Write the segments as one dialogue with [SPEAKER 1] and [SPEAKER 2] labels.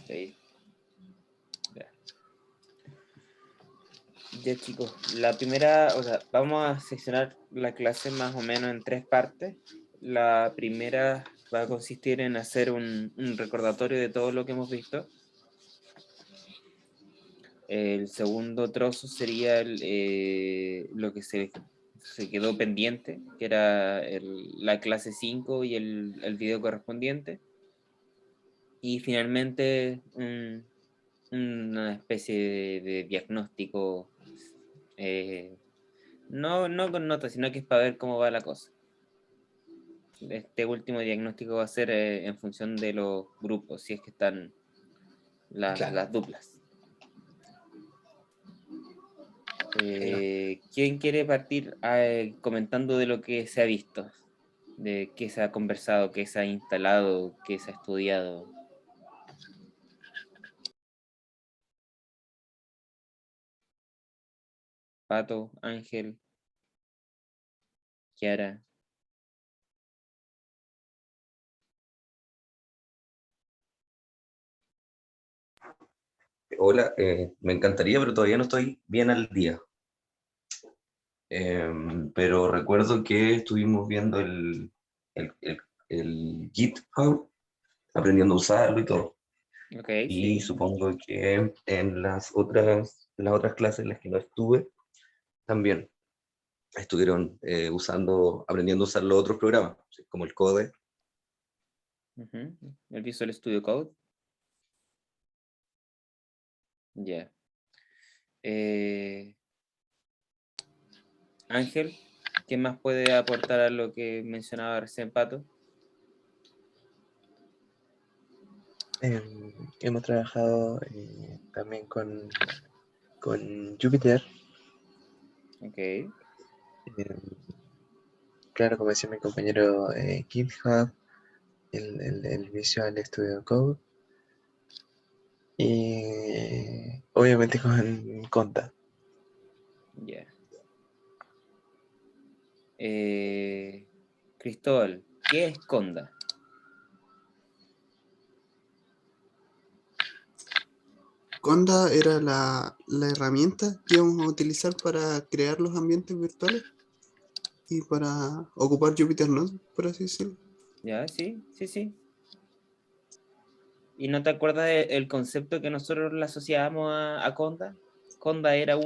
[SPEAKER 1] Sí. Ya chicos, la primera, o sea, vamos a seccionar la clase más o menos en 3 partes. La primera va a consistir en hacer un recordatorio de todo lo que hemos visto. El segundo trozo sería lo que se quedó pendiente, que era la clase 5 y el video correspondiente. Y finalmente una especie de diagnóstico, no con notas, sino que es para ver cómo va la cosa. Este último diagnóstico va a ser en función de los grupos, si es que están
[SPEAKER 2] Claro.
[SPEAKER 1] las duplas.
[SPEAKER 2] Bueno.
[SPEAKER 1] ¿Quién quiere partir comentando de lo que se ha visto? De qué se ha conversado, qué se ha instalado, qué se ha estudiado. Pato, Ángel, Kiara.
[SPEAKER 3] Hola, me encantaría, pero todavía no estoy bien al día. Pero recuerdo que estuvimos viendo el GitHub, aprendiendo a usarlo y todo.
[SPEAKER 1] Ok,
[SPEAKER 3] Y
[SPEAKER 1] sí.
[SPEAKER 3] supongo que en las otras clases en las que no estuve, también estuvieron aprendiendo a usar los otros programas, como el Code.
[SPEAKER 1] Ujú. El Visual Studio Code. Ya. Ángel, ¿qué más puede aportar a lo que mencionaba recién Pato?
[SPEAKER 4] Hemos trabajado también con Jupyter.
[SPEAKER 1] Ok.
[SPEAKER 4] Claro, como decía mi compañero, GitHub, el Visual Studio Code y obviamente con Conda.
[SPEAKER 1] Ya. Cristóbal, ¿qué es Conda?
[SPEAKER 5] Conda era la herramienta que íbamos a utilizar para crear los ambientes virtuales y para ocupar Jupyter Notebook, por así decirlo.
[SPEAKER 1] Ya, sí, sí, sí. ¿Y no te acuerdas del concepto que nosotros le asociábamos a Conda? Conda era ¿te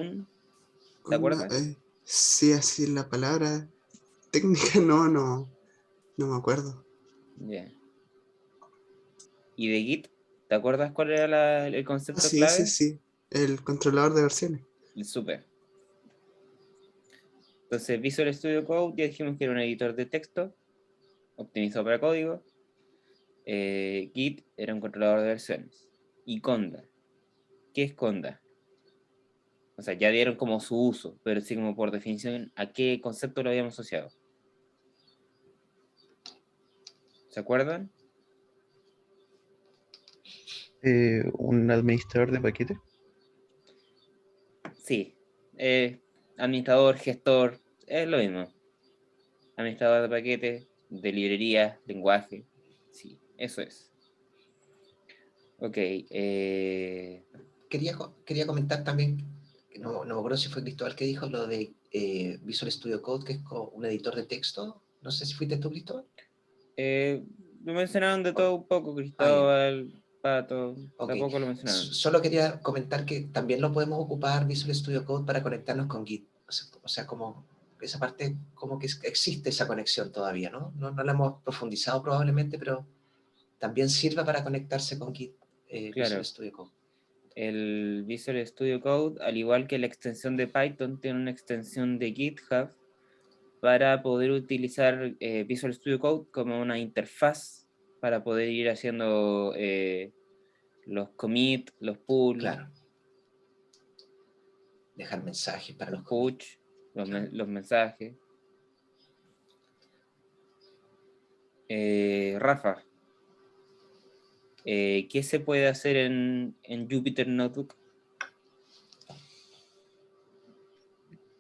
[SPEAKER 5] Conda,
[SPEAKER 1] acuerdas?
[SPEAKER 5] sí, así la palabra técnica, no me acuerdo.
[SPEAKER 1] Ya. ¿Y de Git? ¿Te acuerdas cuál era el
[SPEAKER 5] Ah,
[SPEAKER 1] concepto
[SPEAKER 5] sí, sí,
[SPEAKER 1] clave?
[SPEAKER 5] sí, el controlador de versiones.
[SPEAKER 1] El super. Entonces, Visual Studio Code, ya dijimos que era un editor de texto optimizado para código. Git era un controlador de versiones. Y Conda. ¿Qué es Conda? O sea, ya dieron como su uso, pero sí como por definición, ¿a qué concepto lo habíamos asociado? ¿Se acuerdan?
[SPEAKER 4] Un administrador de paquetes.
[SPEAKER 1] Sí. Administrador, gestor, es lo mismo. Administrador de paquetes, de librería, lenguaje. Sí, eso es. Ok.
[SPEAKER 2] Quería comentar también, que no me acuerdo si fue Cristóbal que dijo lo de Visual Studio Code, que es un editor de texto. No sé si fuiste tú, Cristóbal.
[SPEAKER 1] Lo mencionaron de todo un poco,
[SPEAKER 2] Ya.
[SPEAKER 1] Cristóbal, Pato,
[SPEAKER 2] Ok.
[SPEAKER 1] tampoco lo mencionaron.
[SPEAKER 2] Solo quería comentar que también lo podemos ocupar Visual Studio Code para conectarnos con Git. O sea, como esa parte, como que existe esa conexión todavía, ¿no? No la hemos profundizado probablemente, pero también sirve para conectarse con Git, Visual
[SPEAKER 1] Claro,
[SPEAKER 2] Studio Code.
[SPEAKER 1] el Visual Studio Code, al igual que la extensión de Python, tiene una extensión de GitHub para poder utilizar Visual Studio Code como una interfaz para poder ir haciendo los commit, los pull,
[SPEAKER 2] Claro. Dejar mensajes para
[SPEAKER 1] los
[SPEAKER 2] los commits.
[SPEAKER 1] push, los mensajes. Rafa, ¿qué se puede hacer en Jupyter Notebook?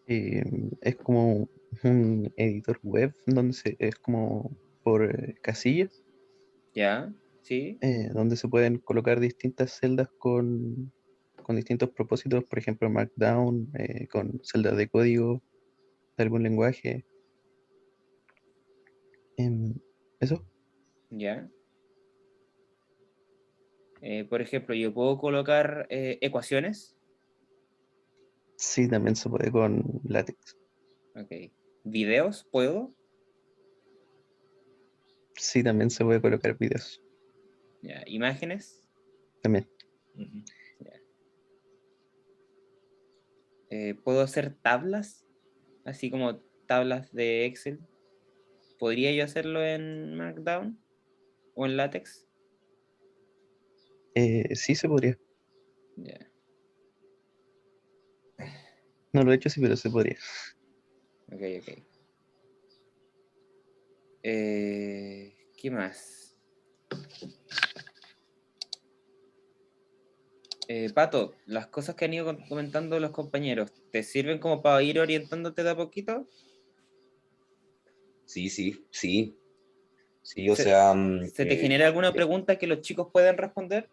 [SPEAKER 4] Es como un editor web donde es como por casillas.
[SPEAKER 1] ¿Ya? ¿Sí?
[SPEAKER 4] donde se pueden colocar distintas celdas con distintos propósitos, por ejemplo, Markdown, con celdas de código de algún lenguaje. Em, ¿Eso?
[SPEAKER 1] ¿Ya? Por ejemplo, yo puedo colocar ecuaciones.
[SPEAKER 4] Sí, también se puede con LaTeX.
[SPEAKER 1] Ok. ¿Videos? ¿Puedo?
[SPEAKER 4] Sí, también se puede colocar videos.
[SPEAKER 1] Ya. ¿Imágenes?
[SPEAKER 4] También.
[SPEAKER 2] Ujú.
[SPEAKER 1] ¿Puedo hacer tablas? Así como tablas de Excel. ¿Podría yo hacerlo en Markdown o en LaTeX?
[SPEAKER 4] Sí se podría.
[SPEAKER 1] Ya.
[SPEAKER 4] No lo he hecho, sí, pero se podría.
[SPEAKER 1] Ok, ok. ¿Qué más? Pato, las cosas que han ido comentando los compañeros, ¿te sirven como para ir orientándote de a poquito?
[SPEAKER 3] Sí, sí, sí. Sí, o
[SPEAKER 1] ¿Se,
[SPEAKER 3] sea,
[SPEAKER 1] se te genera alguna pregunta que los chicos puedan responder?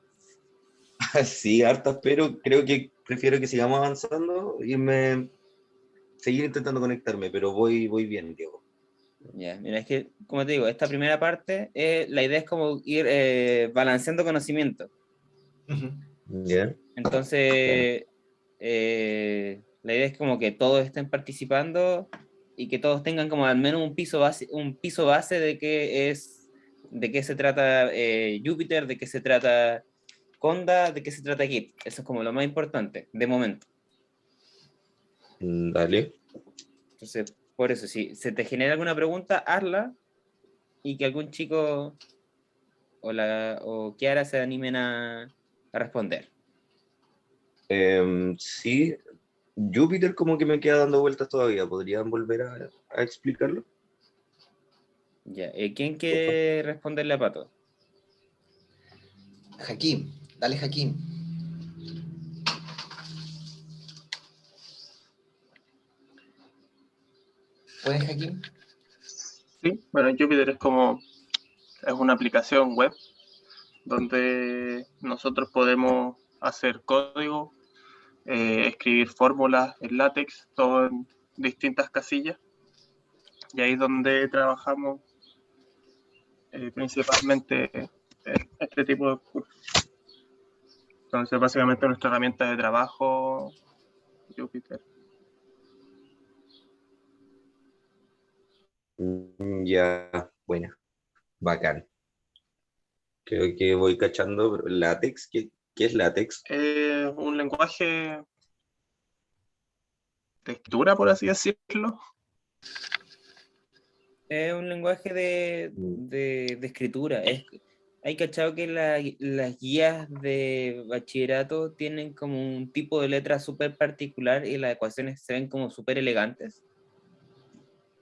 [SPEAKER 3] sí, hartas, pero creo que prefiero que sigamos avanzando y seguir intentando conectarme, pero voy bien, Diego.
[SPEAKER 1] Ya, mira, es que, como te digo, esta primera parte, la idea es como ir balanceando conocimiento.
[SPEAKER 2] Ujú.
[SPEAKER 3] ¿Ya? Bueno.
[SPEAKER 1] Entonces, la idea es como que todos estén participando y que todos tengan como al menos un piso base de qué se trata Jupyter, de qué se trata Conda, de qué se trata Git. Eso es como lo más importante, de momento.
[SPEAKER 3] Dale.
[SPEAKER 1] Entonces, por eso, si se te genera alguna pregunta, hazla y que algún chico o Kiara se animen a responder.
[SPEAKER 3] Sí, Júpiter como que me queda dando vueltas todavía. ¿Podrían volver a explicarlo?
[SPEAKER 1] Ya. ¿Quién
[SPEAKER 3] Porfa.
[SPEAKER 1] quiere responderle a Pato?
[SPEAKER 2] Hakim, dale Hakim. ¿Puedes, Hakim?
[SPEAKER 6] Sí, bueno, Jupyter es una aplicación web donde nosotros podemos hacer código, escribir fórmulas en LaTeX, todo en distintas casillas. Y ahí es donde trabajamos principalmente en este tipo de cursos. Entonces, básicamente nuestra herramienta de trabajo, Jupyter.
[SPEAKER 3] Ya, buena, bacán. Creo que voy cachando, pero látex, ¿qué es látex?
[SPEAKER 6] Un lenguaje de escritura, por así decirlo.
[SPEAKER 1] Es un lenguaje de escritura. Hay cachado que las guías de bachillerato tienen como un tipo de letra súper particular y las ecuaciones se ven como súper elegantes.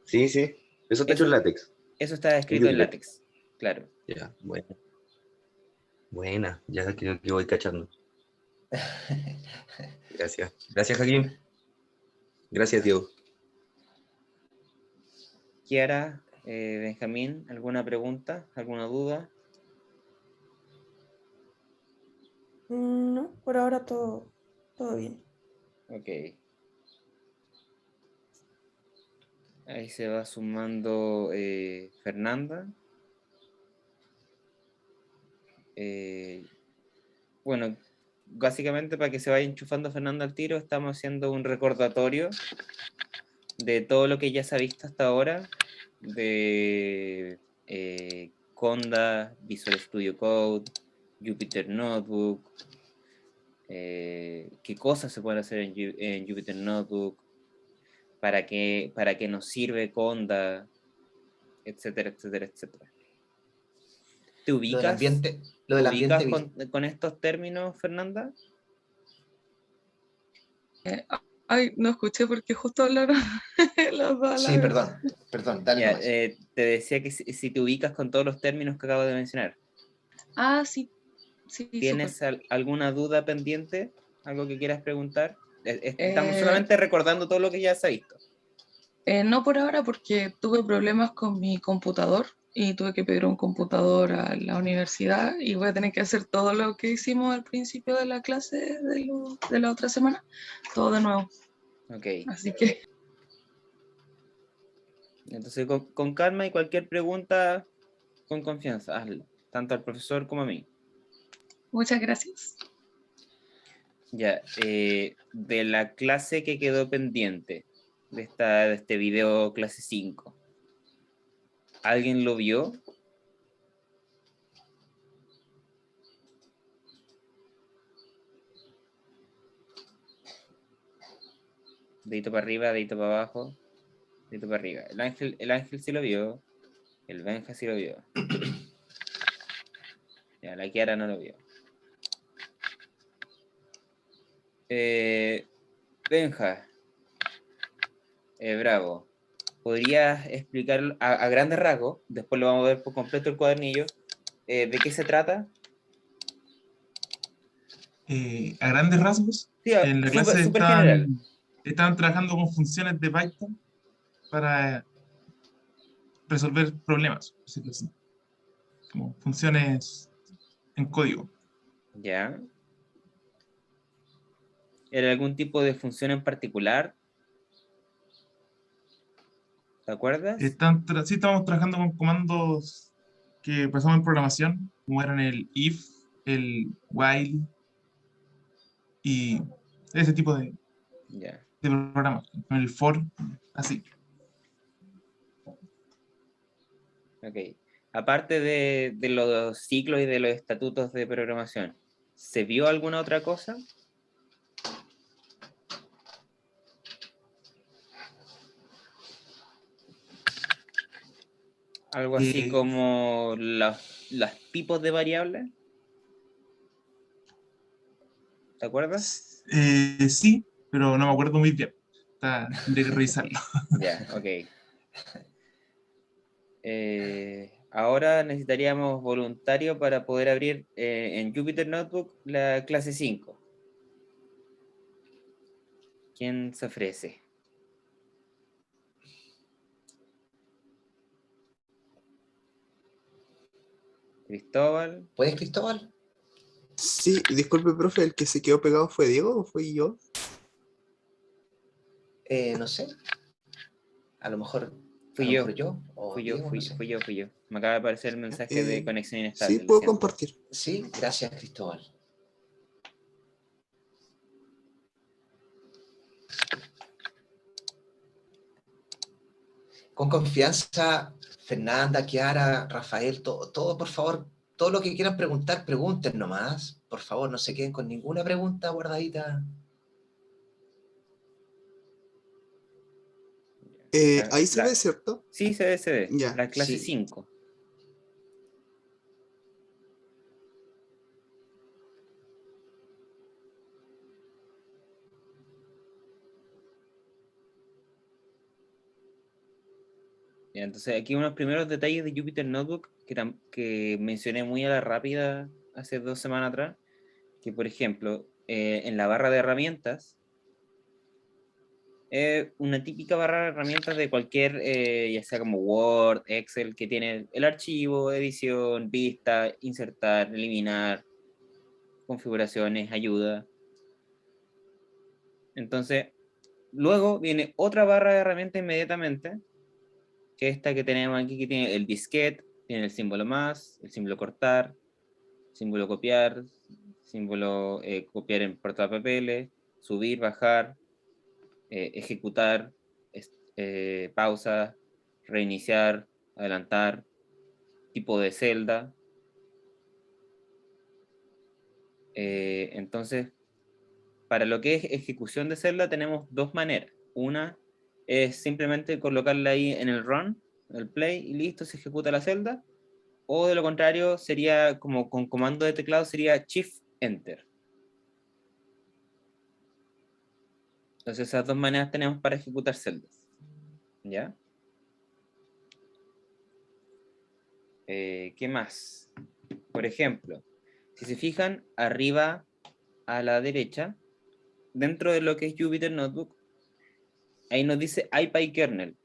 [SPEAKER 3] Sí, sí, eso está hecho en
[SPEAKER 1] Eso,
[SPEAKER 3] látex,
[SPEAKER 1] eso está
[SPEAKER 3] en
[SPEAKER 1] escrito en
[SPEAKER 3] Jupyter.
[SPEAKER 1] látex, claro.
[SPEAKER 3] Ya, buena, ya creo que voy cachando. Gracias. Gracias, Joaquín. Gracias, Diego.
[SPEAKER 1] Kiara, Benjamín, ¿alguna pregunta? ¿Alguna duda?
[SPEAKER 7] No, por ahora todo bien.
[SPEAKER 1] Ok. Ahí se va sumando Fernanda. Bueno, básicamente para que se vaya enchufando Fernanda al tiro, estamos haciendo un recordatorio de todo lo que ya se ha visto hasta ahora, de Conda, Visual Studio Code, Jupyter Notebook, qué cosas se pueden hacer en Jupyter Notebook, para qué nos sirve Conda, etcétera, etcétera, etcétera. ¿Te
[SPEAKER 2] Lo del
[SPEAKER 1] ubicas?
[SPEAKER 2] ambiente, lo
[SPEAKER 1] ¿Te
[SPEAKER 2] del
[SPEAKER 1] ubicas
[SPEAKER 2] ambiente
[SPEAKER 1] con estos términos, Fernanda?
[SPEAKER 8] Ay, no escuché porque justo hablaron las dos a la
[SPEAKER 2] Sí,
[SPEAKER 8] vez.
[SPEAKER 2] perdón, dale
[SPEAKER 1] Ya,
[SPEAKER 2] nomás.
[SPEAKER 1] te decía que si te ubicas con todos los términos que acabo de mencionar.
[SPEAKER 8] Ah, sí, sí, súper.
[SPEAKER 1] ¿Tienes alguna duda pendiente? ¿Algo que quieras preguntar? Estamos
[SPEAKER 8] Eh,
[SPEAKER 1] solamente recordando todo lo que ya se ha visto.
[SPEAKER 8] no por ahora porque tuve problemas con mi computador y tuve que pedir un computador a la universidad y voy a tener que hacer todo lo que hicimos al principio de la clase de la otra semana, todo de nuevo.
[SPEAKER 1] Ok.
[SPEAKER 8] Así que
[SPEAKER 1] Entonces, con calma y cualquier pregunta, con confianza, hazla, tanto al profesor como a mí.
[SPEAKER 8] muchas gracias.
[SPEAKER 1] Ya, de la clase que quedó pendiente, de este video clase 5, ¿alguien lo vio? Dedito para arriba, dedito para abajo, dedito para arriba. El ángel sí lo vio, el Benja sí lo vio. Ya, la Kiara no lo vio. Benja, bravo. ¿Podrías explicar a grandes rasgos, después lo vamos a ver por completo el cuadernillo, de qué se trata?
[SPEAKER 9] A grandes rasgos,
[SPEAKER 1] Sí,
[SPEAKER 9] en la clase
[SPEAKER 1] súper general.
[SPEAKER 9] estaban trabajando con funciones de Python para resolver problemas, por decirlo así, como funciones en código.
[SPEAKER 1] Ya. ¿Era algún tipo de función en particular? ¿Te acuerdas?
[SPEAKER 9] Sí, estábamos trabajando con comandos que pasamos en programación, como eran el if, el while y ese tipo
[SPEAKER 1] Ya.
[SPEAKER 9] de programas, con el for, así.
[SPEAKER 1] Ok. Aparte de los ciclos y de los estatutos de programación, ¿se vio alguna otra cosa? Algo así
[SPEAKER 9] Eh,
[SPEAKER 1] como los tipos de variables. ¿Te acuerdas?
[SPEAKER 9] Sí, pero no me acuerdo muy bien. Tendría que revisarlo.
[SPEAKER 1] Ya, ok. Ahora necesitaríamos voluntario para poder abrir en Jupyter Notebook la clase 5. ¿Quién se ofrece? Cristóbal.
[SPEAKER 2] ¿Puedes, Cristóbal?
[SPEAKER 5] Sí, disculpe, profe, ¿el que se quedó pegado fue Diego o fui yo?
[SPEAKER 2] No sé. A lo mejor,
[SPEAKER 1] Fui yo.
[SPEAKER 2] yo o
[SPEAKER 1] Fui yo,
[SPEAKER 2] Diego, no sé.
[SPEAKER 1] fui yo. Me acaba de aparecer el mensaje de conexión
[SPEAKER 5] Sí,
[SPEAKER 1] inestable. Lo
[SPEAKER 5] puedo
[SPEAKER 1] siento.
[SPEAKER 5] compartir.
[SPEAKER 2] Sí, gracias, Cristóbal. Con confianza, Fernanda, Kiara, Rafael, todo, por favor, todo lo que quieran preguntar, pregunten nomás. Por favor, no se queden con ninguna pregunta guardadita.
[SPEAKER 5] Ahí se ve, ¿cierto?
[SPEAKER 1] Sí, se ve.
[SPEAKER 5] Ya,
[SPEAKER 1] La clase
[SPEAKER 2] sí.
[SPEAKER 1] 5. Ya, entonces, aquí unos primeros detalles de Jupyter Notebook que mencioné muy a la rápida hace 2 semanas atrás, que por ejemplo, en la barra de herramientas, una típica barra de herramientas de cualquier, ya sea como Word, Excel, que tiene el archivo, edición, vista, insertar, eliminar, configuraciones, ayuda. Entonces, luego viene otra barra de herramientas inmediatamente, que esta que tenemos aquí, que tiene el disquete, tiene el símbolo más, el símbolo cortar, símbolo copiar, símbolo copiar en portapapeles, subir, bajar, ejecutar, pausa, reiniciar, adelantar, tipo de celda. Entonces, para lo que es ejecución de celda tenemos dos maneras. Una es simplemente colocarla ahí en el run, el play, y listo, se ejecuta la celda. O de lo contrario, sería como con comando de teclado, sería Shift Enter. Entonces esas dos maneras tenemos para ejecutar celdas. ¿Ya? ¿Qué más? Por ejemplo, si se fijan, arriba a la derecha, dentro de lo que es Jupyter Notebook, ahí nos dice IPykernel.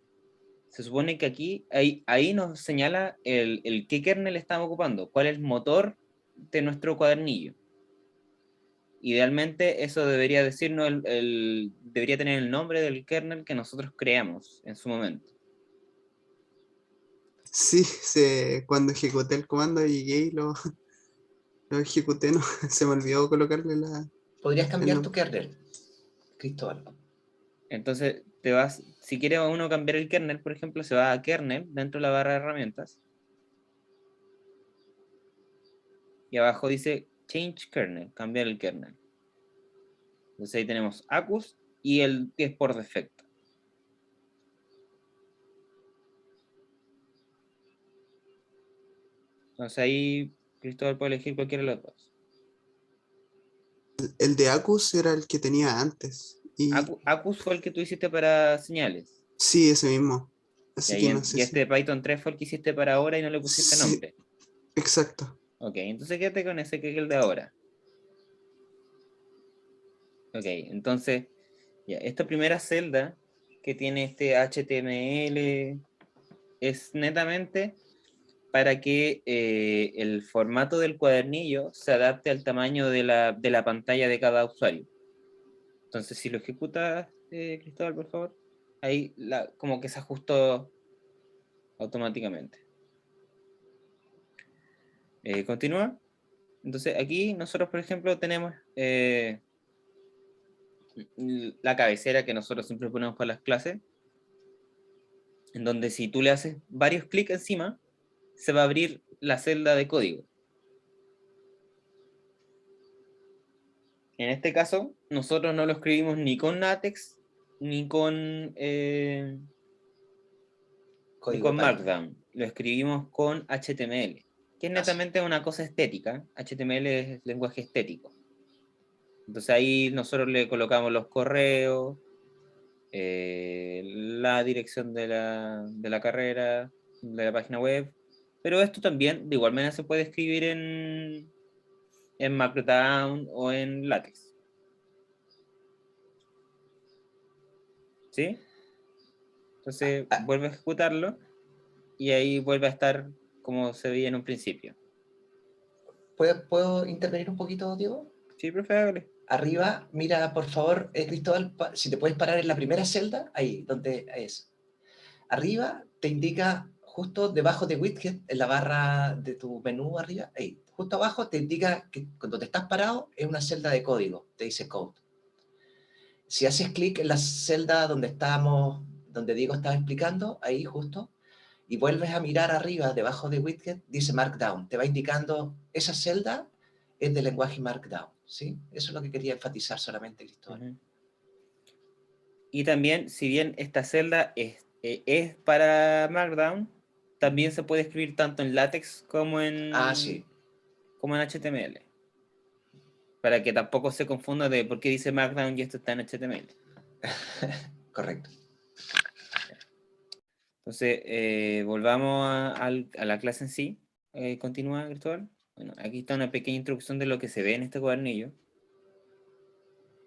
[SPEAKER 1] se supone que aquí, ahí nos señala el qué kernel estamos ocupando, cuál es el motor de nuestro cuadernillo. Idealmente eso debería decirnos, debería tener el nombre del kernel que nosotros creamos en su momento.
[SPEAKER 5] Sí, cuando ejecuté el comando llegué y lo ejecuté, no, se me olvidó colocarle
[SPEAKER 2] Podrías
[SPEAKER 5] el
[SPEAKER 2] cambiar tu
[SPEAKER 5] nombre.
[SPEAKER 2] kernel, Cristóbal.
[SPEAKER 1] Entonces, si quiere uno cambiar el kernel, por ejemplo, se va a kernel dentro de la barra de herramientas. Y abajo dice change kernel, cambiar el kernel. Entonces ahí tenemos Acus y el que es por defecto. Entonces ahí Cristóbal puede elegir cualquiera de los dos.
[SPEAKER 5] El de Acus era el que tenía antes. Y
[SPEAKER 1] Acus fue el que tú hiciste para señales.
[SPEAKER 5] sí, ese mismo.
[SPEAKER 1] Y,
[SPEAKER 5] Así que no sé
[SPEAKER 1] y
[SPEAKER 5] si.
[SPEAKER 1] este Python 3 fue el que hiciste para ahora y no le pusiste
[SPEAKER 5] Sí,
[SPEAKER 1] nombre.
[SPEAKER 5] exacto.
[SPEAKER 1] Ok, entonces quédate con ese que es el de ahora. Ok, entonces, ya, esta primera celda que tiene este HTML es netamente para que el formato del cuadernillo se adapte al tamaño de la pantalla de cada usuario. Entonces, si lo ejecutas, Cristóbal, por favor, ahí como que se ajustó automáticamente. Continúa. Entonces, aquí nosotros, por ejemplo, tenemos la cabecera que nosotros siempre ponemos para las clases, en donde si tú le haces varios clics encima, se va a abrir la celda de código. En este caso, nosotros no lo escribimos ni con LaTeX, ni con Markdown. Lo escribimos con HTML, que es netamente una cosa estética. HTML es lenguaje estético. Entonces ahí nosotros le colocamos los correos, la dirección de la carrera, de la página web, pero esto también de igual manera se puede escribir en Markdown o en LaTeX. ¿Sí? Entonces vuelve a ejecutarlo y ahí vuelve a estar como se veía en un principio.
[SPEAKER 2] ¿Puedo intervenir un poquito, Diego?
[SPEAKER 1] Sí, profe, hágale.
[SPEAKER 2] Arriba, mira, por favor, Cristóbal, si te puedes parar en la primera celda, ahí, donde es. Arriba te indica, justo debajo de widget, en la barra de tu menú arriba, ahí, justo abajo te indica que cuando te estás parado es una celda de código, te dice code. Si haces clic en la celda donde Diego estaba explicando, ahí justo, y vuelves a mirar arriba, debajo de widget, dice Markdown. Te va indicando esa celda es de lenguaje Markdown, ¿sí? Eso es lo que quería enfatizar solamente, Cristóbal.
[SPEAKER 1] Uh-huh. Y también, si bien esta celda es para Markdown, también se puede escribir tanto en LaTeX como en,
[SPEAKER 2] sí.
[SPEAKER 1] como en HTML. Para que tampoco se confunda de por qué dice Markdown y esto está en HTML.
[SPEAKER 2] Correcto.
[SPEAKER 1] Entonces, volvamos a la clase en sí. Continúa, Cristóbal. Bueno, aquí está una pequeña introducción de lo que se ve en este cuadernillo.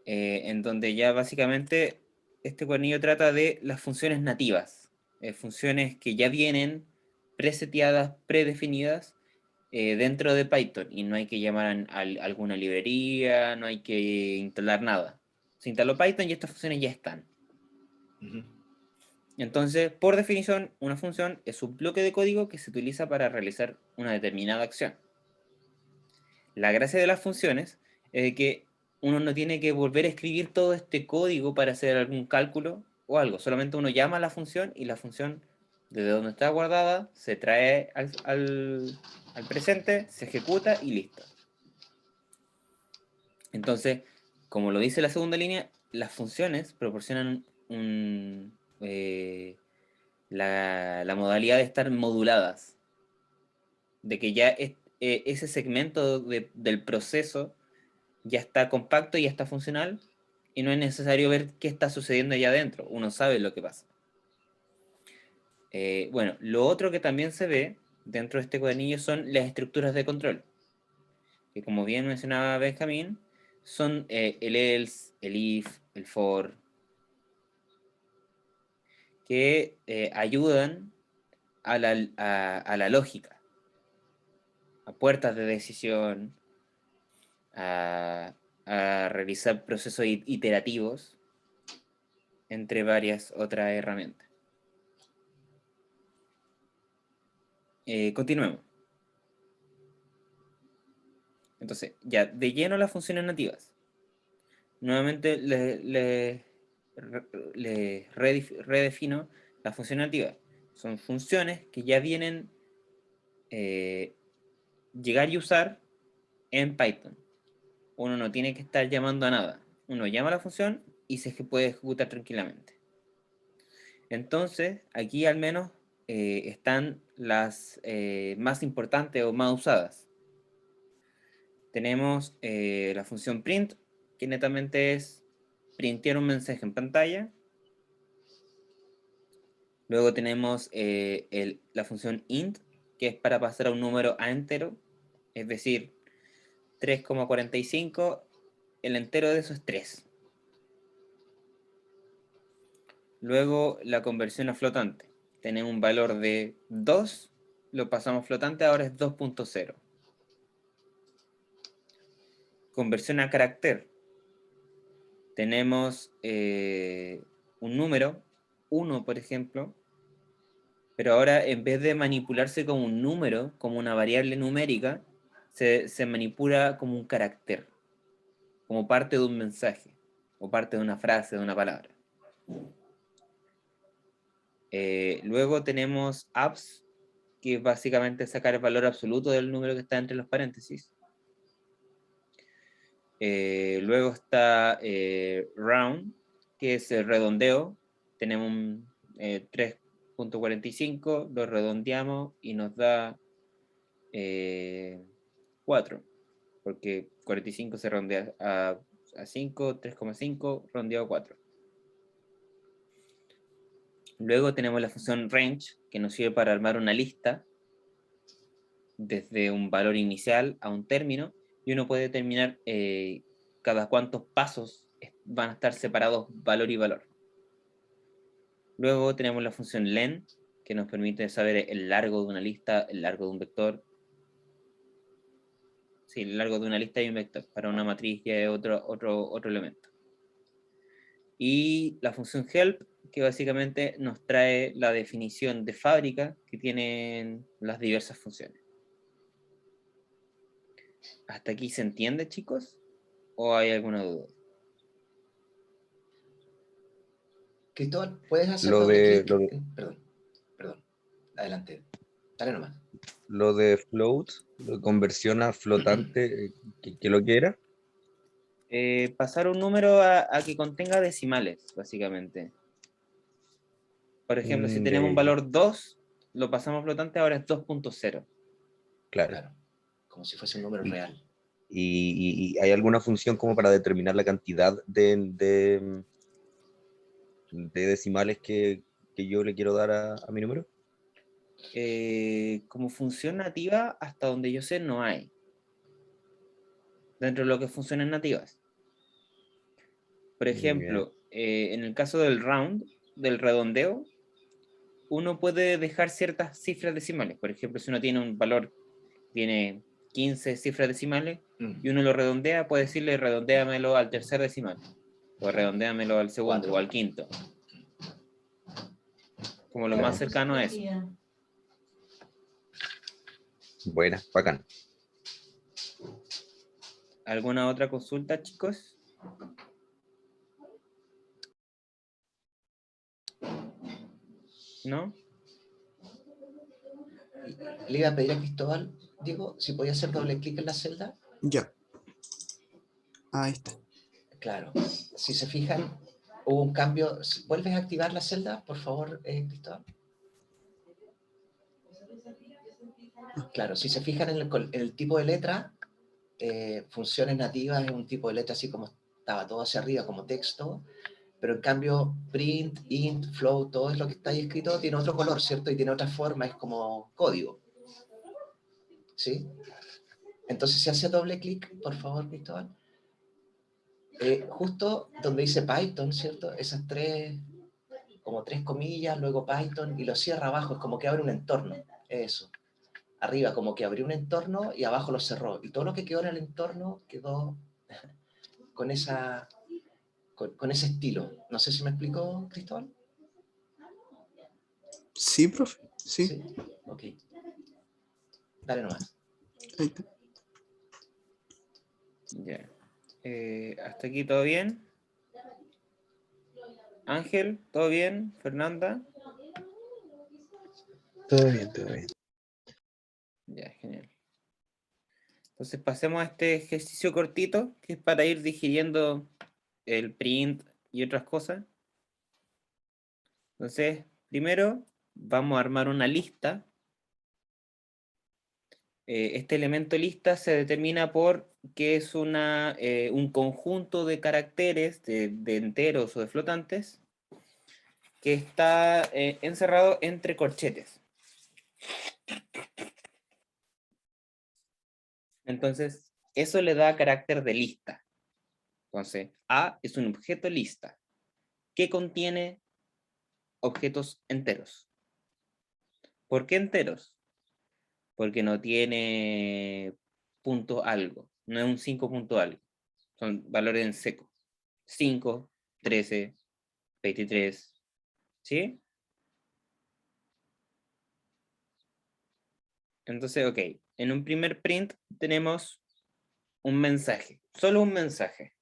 [SPEAKER 1] En donde ya básicamente este cuadernillo trata de las funciones nativas. Funciones que ya vienen preseteadas, predefinidas dentro de Python. Y no hay que llamar a alguna librería, no hay que instalar nada. Se instaló Python y estas funciones ya están. Entonces, por definición, una función es un bloque de código que se utiliza para realizar una determinada acción. La gracia de las funciones es que uno no tiene que volver a escribir todo este código para hacer algún cálculo o algo. Solamente uno llama a la función y la función, desde donde está guardada, se trae al presente, se ejecuta y listo. Entonces, como lo dice la segunda línea, las funciones proporcionan la modalidad de estar moduladas, de que ya ese segmento del proceso ya está compacto, ya está funcional, y no es necesario ver qué está sucediendo allá adentro, uno sabe lo que pasa. Bueno, lo otro que también se ve dentro de este cuadernillo son las estructuras de control, que como bien mencionaba Benjamín, son el else, el if, el for. que ayudan a la lógica, a puertas de decisión, a realizar procesos iterativos, entre varias otras herramientas. Continuemos. Entonces, ya, de lleno las funciones nativas. Nuevamente redefino las funciones nativas. Son funciones que ya vienen llegar y usar en Python. Uno no tiene que estar llamando a nada. Uno llama a la función y se puede ejecutar tranquilamente. Entonces, aquí al menos están las más importantes o más usadas. Tenemos la función print, que netamente es printear un mensaje en pantalla. Luego tenemos la función int, que es para pasar a un número a entero, es decir, 3,45, el entero de eso es 3. Luego la conversión a flotante. Tenemos un valor de 2, lo pasamos a flotante, ahora es 2.0. Conversión a carácter. Tenemos un número, 1 por ejemplo, pero ahora en vez de manipularse como un número, como una variable numérica, se manipula como un carácter, como parte de un mensaje, o parte de una frase, de una palabra. Luego tenemos abs, que es básicamente sacar el valor absoluto del número que está entre los paréntesis. Luego está round, que es el redondeo. Tenemos un 3.45, lo redondeamos y nos da 4, porque 45 se redondea a 5, 3,5 redondeado a 4. Luego tenemos la función range, que nos sirve para armar una lista desde un valor inicial a un término, y uno puede determinar cada cuántos pasos van a estar separados valor y valor. Luego tenemos la función len, que nos permite saber el largo de una lista, el largo de un vector. Sí, el largo de una lista y un vector. Para una matriz ya es otro elemento. Y la función help, que básicamente nos trae la definición de fábrica que tienen las diversas funciones. ¿Hasta aquí se entiende, chicos? ¿O hay alguna duda?
[SPEAKER 2] Cristóbal, ¿puedes hacer
[SPEAKER 3] Lo
[SPEAKER 2] doble
[SPEAKER 3] de,
[SPEAKER 2] clic? Perdón. Adelante. Dale nomás.
[SPEAKER 3] lo de float, lo de conversión a flotante, ¿qué lo que era?
[SPEAKER 1] Pasar un número a que contenga decimales, básicamente. Por ejemplo, si tenemos un valor 2, lo pasamos a flotante, ahora es 2.0.
[SPEAKER 3] Claro.
[SPEAKER 2] Como si fuese un número real.
[SPEAKER 3] ¿Y hay alguna función como para determinar la cantidad de decimales que yo le quiero dar a mi número?
[SPEAKER 1] Como función nativa, hasta donde yo sé, no hay. Dentro de lo que funcionan nativas. Por ejemplo, en el caso del round, del redondeo, uno puede dejar ciertas cifras decimales. Por ejemplo, si uno tiene un valor, tiene 15 cifras decimales, y uno lo redondea, puede decirle redondéamelo al tercer decimal, o redondéamelo al segundo, 4. O al quinto. Como lo más cercano a eso.
[SPEAKER 3] Buena, bacán.
[SPEAKER 1] ¿Alguna otra consulta, chicos? ¿No?
[SPEAKER 2] Le iba a pedir a Cristóbal, Diego, si podía hacer doble clic en la celda.
[SPEAKER 5] Ya. Ahí está.
[SPEAKER 2] Claro. Si se fijan, hubo un cambio. ¿Vuelves a activar la celda, por favor, Cristóbal? Claro, si se fijan en el tipo de letra, funciones nativas es un tipo de letra así como estaba todo hacia arriba, como texto, pero en cambio print, int, float, todo es lo que está ahí escrito, tiene otro color, ¿cierto? Y tiene otra forma, es como código. ¿Sí? Entonces, si hace doble clic, por favor, Cristóbal. Justo donde dice Python, ¿cierto? Esas tres como 3 comillas, luego Python, y lo cierra abajo, es como que abre un entorno, eso. Arriba como que abrió un entorno y abajo lo cerró. Y todo lo que quedó en el entorno quedó con, con ese estilo. No sé si me explicó, Cristóbal.
[SPEAKER 5] Sí, profe. Sí.
[SPEAKER 2] Sí. Ok. Dale nomás.
[SPEAKER 5] Ahí está.
[SPEAKER 1] Ya. Hasta aquí todo bien. Ángel, ¿todo bien? Fernanda.
[SPEAKER 4] Todo bien, todo bien.
[SPEAKER 1] Ya, genial. Entonces pasemos a este ejercicio cortito, que es para ir digiriendo el print y otras cosas. Entonces, primero vamos a armar una lista. Este elemento lista se determina por que es un conjunto de caracteres, de enteros o de flotantes, que está encerrado entre corchetes. Entonces, eso le da carácter de lista. Entonces, A es un objeto lista que contiene objetos enteros. ¿Por qué enteros? Porque no tiene punto algo, no es un 5 punto algo, son valores en seco. 5, 13, 23, ¿sí? Entonces, ok, en un primer print tenemos un mensaje, solo un mensaje.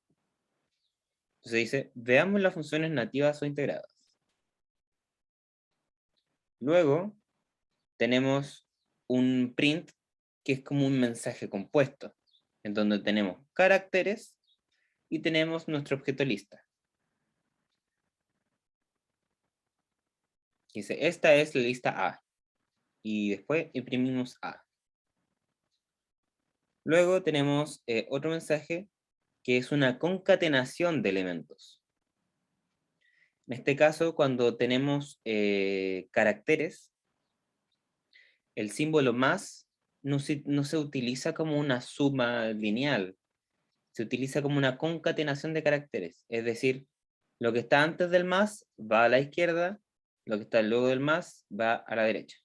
[SPEAKER 1] Entonces dice, veamos las funciones nativas o integradas. Luego tenemos un print que es como un mensaje compuesto, en donde tenemos caracteres y tenemos nuestro objeto lista. Dice, esta es la lista A. Y después imprimimos A. Luego tenemos otro mensaje que es una concatenación de elementos. En este caso, cuando tenemos caracteres, el símbolo más no se utiliza como una suma lineal, se utiliza como una concatenación de caracteres. Es decir, lo que está antes del más va a la izquierda, lo que está luego del más va a la derecha.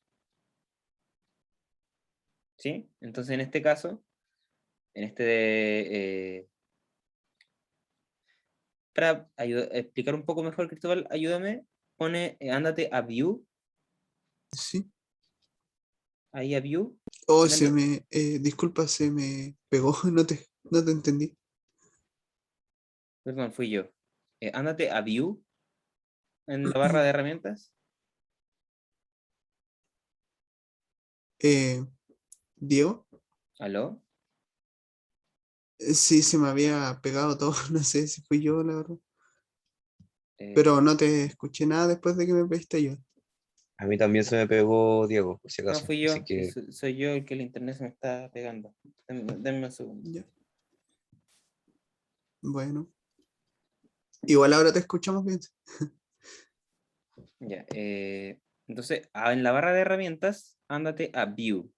[SPEAKER 1] ¿Sí? Entonces, en este caso, para explicar un poco mejor, Cristóbal, ayúdame, ándate a View,
[SPEAKER 5] Sí.
[SPEAKER 1] ahí a View.
[SPEAKER 5] Oh,
[SPEAKER 1] Ándate-
[SPEAKER 5] disculpa, se me pegó, no te entendí.
[SPEAKER 1] Perdón, fui yo. Ándate a View en la barra de herramientas.
[SPEAKER 5] Diego,
[SPEAKER 1] ¿Aló?
[SPEAKER 5] sí, se me había pegado todo, no sé si fui yo, la verdad.
[SPEAKER 1] Eh,
[SPEAKER 5] Pero no te escuché nada después de que me pediste yo.
[SPEAKER 3] A mí también se me pegó Diego, por si
[SPEAKER 1] no,
[SPEAKER 3] acaso.
[SPEAKER 1] fui
[SPEAKER 3] Así
[SPEAKER 1] yo.
[SPEAKER 3] que
[SPEAKER 1] Soy yo el que el internet se me está pegando. Denme un segundo.
[SPEAKER 5] Ya. Bueno. Igual ahora te escuchamos bien.
[SPEAKER 1] Ya, entonces, en la barra de herramientas, ándate a View.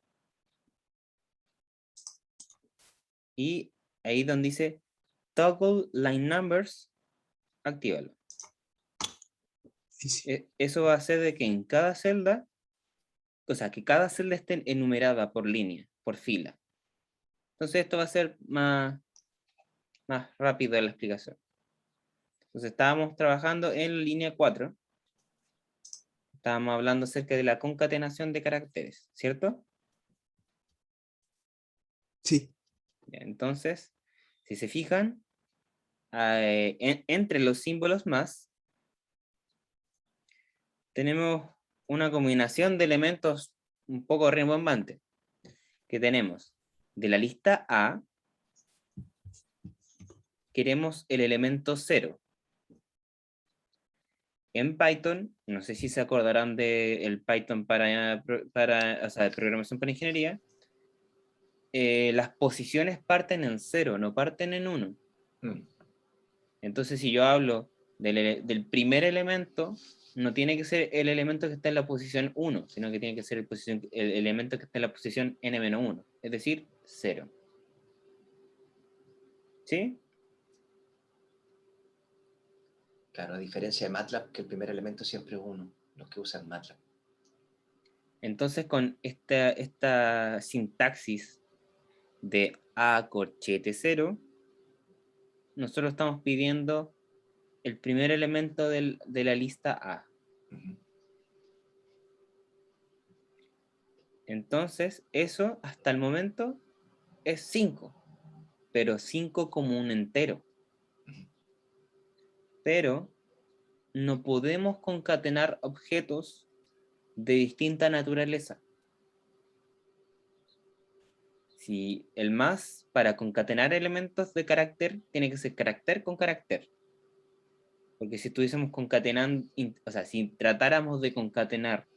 [SPEAKER 1] Y ahí donde dice Toggle Line Numbers, actívalo.
[SPEAKER 5] Sí, sí.
[SPEAKER 1] Eso va a hacer de que en cada celda, o sea, que cada celda esté enumerada por línea, por fila. Entonces esto va a ser más rápido la explicación. Entonces estábamos trabajando en línea 4. Estábamos hablando acerca de la concatenación de caracteres, ¿cierto?
[SPEAKER 5] Sí.
[SPEAKER 1] Entonces, si se fijan, entre los símbolos más, tenemos una combinación de elementos un poco rimbombante, que tenemos de la lista A, queremos el elemento 0. En Python, no sé si se acordarán del Python o sea, de programación para ingeniería, las posiciones parten en 0, no parten en 1. Entonces, si yo hablo del primer elemento, no tiene que ser el elemento que está en la posición 1, sino que tiene que ser el elemento que está en la posición n-1, es decir, 0. ¿Sí?
[SPEAKER 2] Claro, a diferencia de MATLAB, que el primer elemento siempre es 1, los que usan MATLAB.
[SPEAKER 1] Entonces, con esta sintaxis de A corchete 0, nosotros estamos pidiendo el primer elemento de la lista A.
[SPEAKER 2] Ujú.
[SPEAKER 1] Entonces, eso hasta el momento es 5, pero 5 como un entero. Pero no podemos concatenar objetos de distinta naturaleza. Si el más, para concatenar elementos de carácter, tiene que ser carácter con carácter. Porque si estuviésemos concatenando, o sea, si tratáramos de concatenar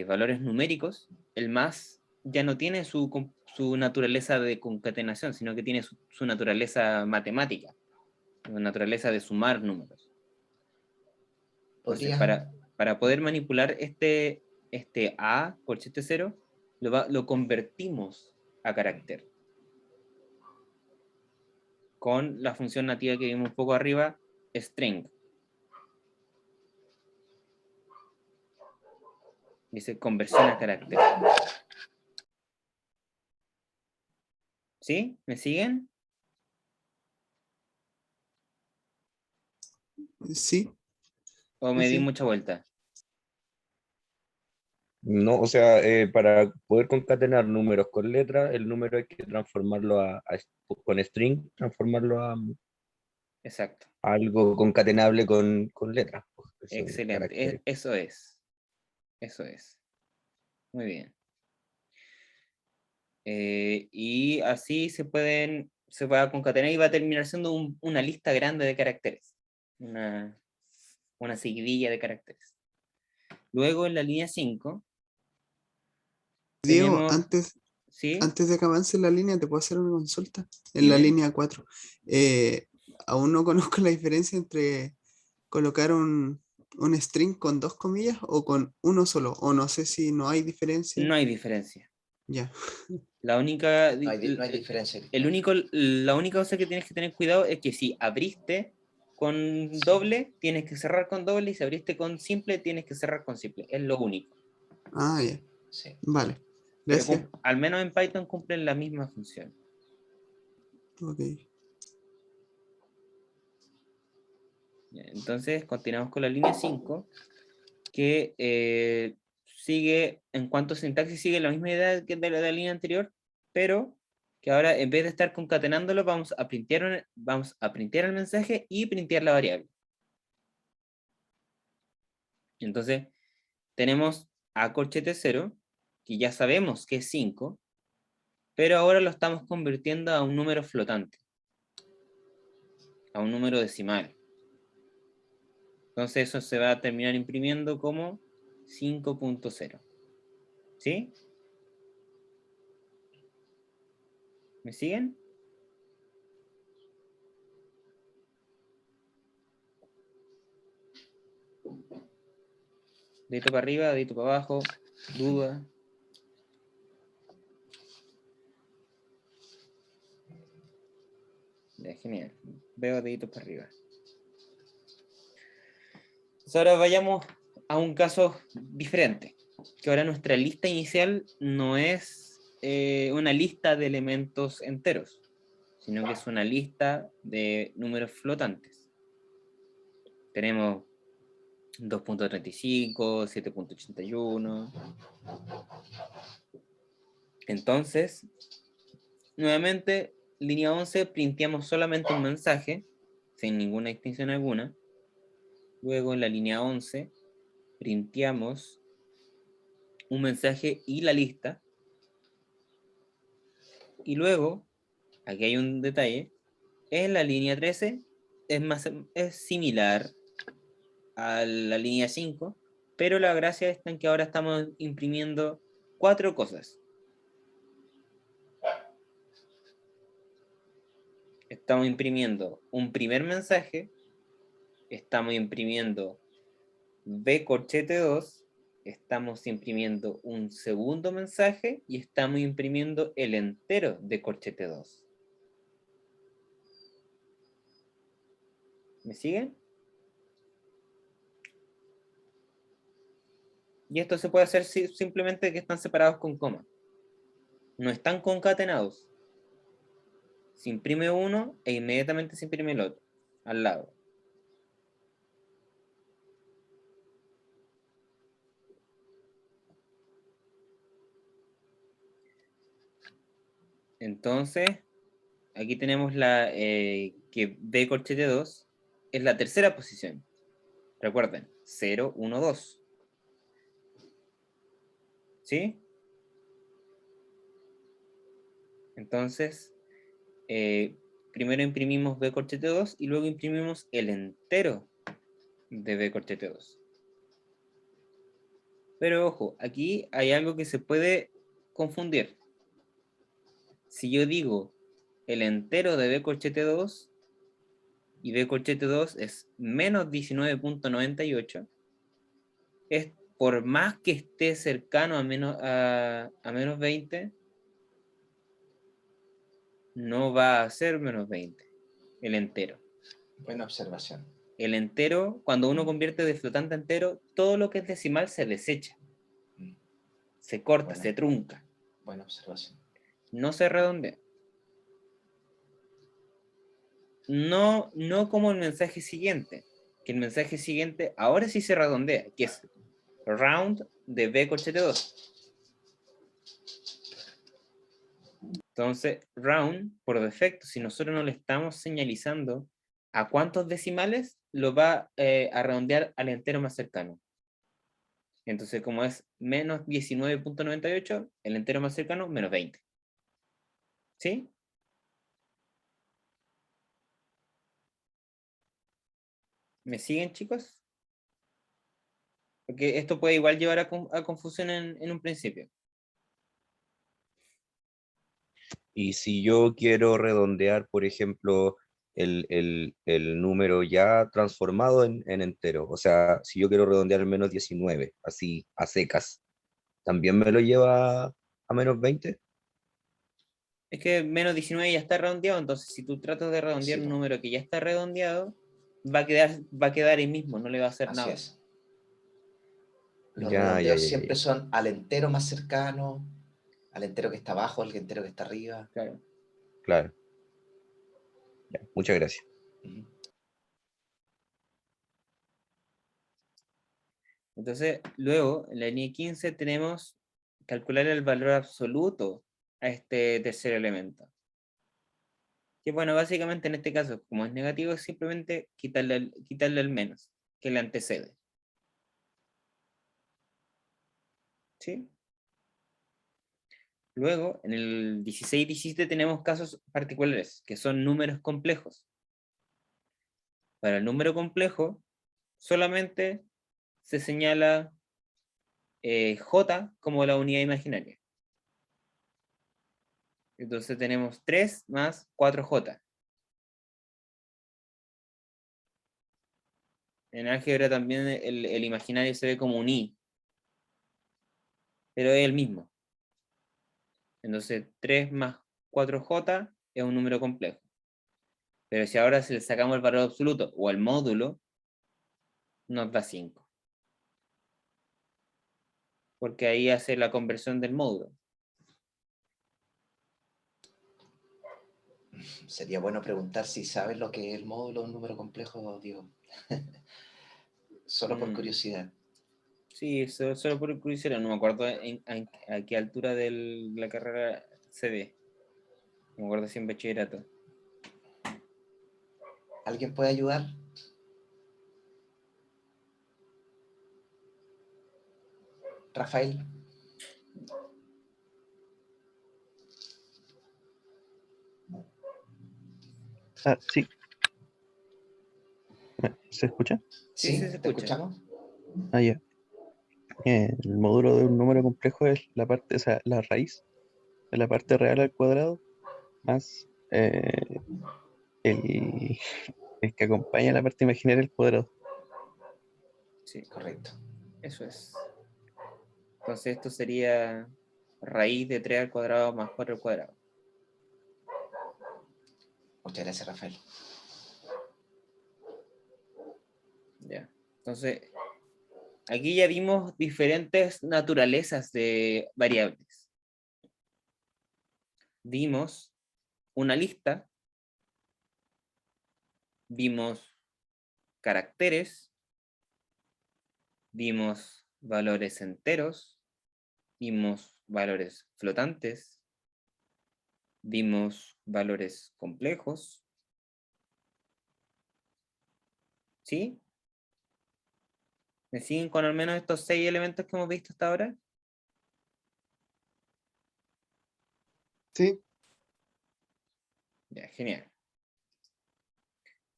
[SPEAKER 1] valores numéricos, el más ya no tiene su naturaleza de concatenación, sino que tiene su naturaleza matemática, su naturaleza de sumar números. Entonces,
[SPEAKER 2] Podría,
[SPEAKER 1] para poder manipular este A corchete 0, lo convertimos a carácter. Con la función nativa que vimos un poco arriba, string. Dice conversión a carácter. ¿Sí? ¿Me siguen?
[SPEAKER 5] Sí,
[SPEAKER 1] ¿O me di
[SPEAKER 5] sí.
[SPEAKER 1] mucha vuelta?
[SPEAKER 3] No, o sea, para poder concatenar números con letras, el número hay que transformarlo con string, transformarlo a
[SPEAKER 1] Exacto.
[SPEAKER 3] algo concatenable con letras. Pues, eso es
[SPEAKER 1] Excelente.
[SPEAKER 3] carácter.
[SPEAKER 1] Eso es. Eso es. Muy bien. Y así se va a concatenar y va a terminar siendo una lista grande de caracteres. Una seguidilla de caracteres. Luego en la línea 5
[SPEAKER 5] Diego,
[SPEAKER 1] tenemos... ¿Sí?
[SPEAKER 5] antes de que avance la línea, ¿te puedo hacer una consulta? En la
[SPEAKER 1] Dime.
[SPEAKER 5] línea 4. Aún no conozco la diferencia entre colocar un string con 2 comillas o con uno solo, o no sé si no hay diferencia.
[SPEAKER 1] No hay diferencia.
[SPEAKER 5] Ya.
[SPEAKER 1] La única...
[SPEAKER 2] no hay diferencia.
[SPEAKER 1] La única cosa que tienes que tener cuidado es que si abriste con doble, tienes que cerrar con doble, y si abriste con simple, tienes que cerrar con simple. Es lo único.
[SPEAKER 5] Ah, ya.
[SPEAKER 2] Sí.
[SPEAKER 5] Vale.
[SPEAKER 1] Pero
[SPEAKER 5] Gracias.
[SPEAKER 1] al menos en Python cumplen la misma función.
[SPEAKER 5] Ok.
[SPEAKER 1] Entonces, continuamos con la línea 5, que sigue, en cuanto a sintaxis, sigue la misma idea que de la línea anterior, pero que ahora, en vez de estar concatenándolo, vamos a printear el mensaje y printear la variable. Entonces, tenemos a corchete 0, que ya sabemos que es 5, pero ahora lo estamos convirtiendo a un número flotante, a un número decimal. Entonces eso se va a terminar imprimiendo como 5.0. ¿Sí? ¿Me siguen? Dedito para arriba, dedito para abajo, duda. Ya, genial. Veo deditos para arriba. Entonces ahora vayamos a un caso diferente. Que ahora nuestra lista inicial no es una lista de elementos enteros, sino que es una lista de números flotantes. Tenemos 2.35, 7.81. Entonces, nuevamente, línea 11, printeamos solamente un mensaje, sin ninguna distinción alguna. Luego en la línea 11, printeamos un mensaje y la lista. Y luego, aquí hay un detalle, en la línea 13 es similar a la línea 5, pero la gracia está en que ahora estamos imprimiendo 4 cosas. Estamos imprimiendo un primer mensaje, estamos imprimiendo B corchete 2, estamos imprimiendo un segundo mensaje y estamos imprimiendo el entero de corchete 2. ¿Me siguen? Y esto se puede hacer simplemente que están separados con coma. No están concatenados. Se imprime uno e inmediatamente se imprime el otro, al lado. Entonces, aquí tenemos que B corchete 2 es la tercera posición. Recuerden, 0, 1, 2. ¿Sí? Entonces, primero imprimimos B corchete 2 y luego imprimimos el entero de B corchete 2. Pero ojo, aquí hay algo que se puede confundir. Si yo digo el entero de B corchete 2 y B corchete 2 es menos 19.98, es por más que esté cercano a menos 20, no va a ser menos 20, el entero.
[SPEAKER 2] Buena observación.
[SPEAKER 1] El entero, cuando uno convierte de flotante a entero, todo lo que es decimal se desecha, se corta,
[SPEAKER 2] Bueno.
[SPEAKER 1] se trunca.
[SPEAKER 2] Buena observación.
[SPEAKER 1] No se redondea. No como el mensaje siguiente, que el mensaje siguiente ahora sí se redondea, que es round de B corchete 2. Entonces, round, por defecto, si nosotros no le estamos señalizando a cuántos decimales, lo va a redondear al entero más cercano. Entonces, como es menos 19.98, el entero más cercano, menos 20. ¿Sí? ¿Me siguen, chicos? Porque esto puede igual llevar a confusión en un principio.
[SPEAKER 3] Y si yo quiero redondear, por ejemplo, el número ya transformado en entero, o sea, si yo quiero redondear el menos 19, así a secas, ¿también me lo lleva a menos 20?
[SPEAKER 1] Es que menos 19 ya está redondeado, entonces si tú tratas de redondear
[SPEAKER 2] Sí,
[SPEAKER 1] un
[SPEAKER 2] po.
[SPEAKER 1] número que ya está redondeado, va a quedar ahí mismo, no le va a hacer
[SPEAKER 2] Así
[SPEAKER 1] nada.
[SPEAKER 2] es. Los
[SPEAKER 3] Ya,
[SPEAKER 2] redondeos
[SPEAKER 3] ya.
[SPEAKER 2] siempre son al entero más cercano, al entero que está abajo, al entero que está arriba.
[SPEAKER 1] Claro.
[SPEAKER 3] Claro. Ya, muchas gracias.
[SPEAKER 2] Ujú.
[SPEAKER 1] Entonces, luego, en la línea 15 tenemos calcular el valor absoluto a este tercer elemento. Que bueno, básicamente en este caso, como es negativo, es simplemente quitarle el menos, que le antecede. ¿Sí? Luego, en el 16 y 17 tenemos casos particulares, que son números complejos. Para el número complejo, solamente se señala J como la unidad imaginaria. Entonces tenemos 3 más 4J. En álgebra también el imaginario se ve como un I, pero es el mismo. Entonces 3 más 4J es un número complejo. Pero si ahora se le sacamos el valor absoluto o el módulo, nos da 5. Porque ahí hace la conversión del módulo.
[SPEAKER 2] Sería bueno preguntar si sabes lo que es el módulo de un número complejo, Diego. Solo por curiosidad.
[SPEAKER 1] Sí, solo por curiosidad, no me acuerdo a qué altura de la carrera se ve. No me acuerdo si en bachillerato.
[SPEAKER 2] ¿Alguien puede ayudar? Rafael.
[SPEAKER 4] Sí. ¿Se escucha?
[SPEAKER 1] Sí, se
[SPEAKER 2] ¿Te
[SPEAKER 1] escucha.
[SPEAKER 2] escuchamos?
[SPEAKER 4] Ah, ya. El módulo de un número complejo es la parte, o sea, la raíz de la parte real al cuadrado más el, el que acompaña la parte imaginaria al cuadrado.
[SPEAKER 1] Sí,
[SPEAKER 2] Correcto.
[SPEAKER 1] eso es. Entonces esto sería raíz de 3 al cuadrado más 4 al cuadrado.
[SPEAKER 2] Muchas gracias, Rafael.
[SPEAKER 1] Ya. Entonces, Aquí ya vimos diferentes naturalezas de variables. Vimos una lista, vimos caracteres, vimos valores enteros, vimos valores flotantes, vimos valores complejos. ¿Sí? ¿Me siguen con al menos estos 6 elementos que hemos visto hasta ahora?
[SPEAKER 5] Sí,
[SPEAKER 1] Ya, genial.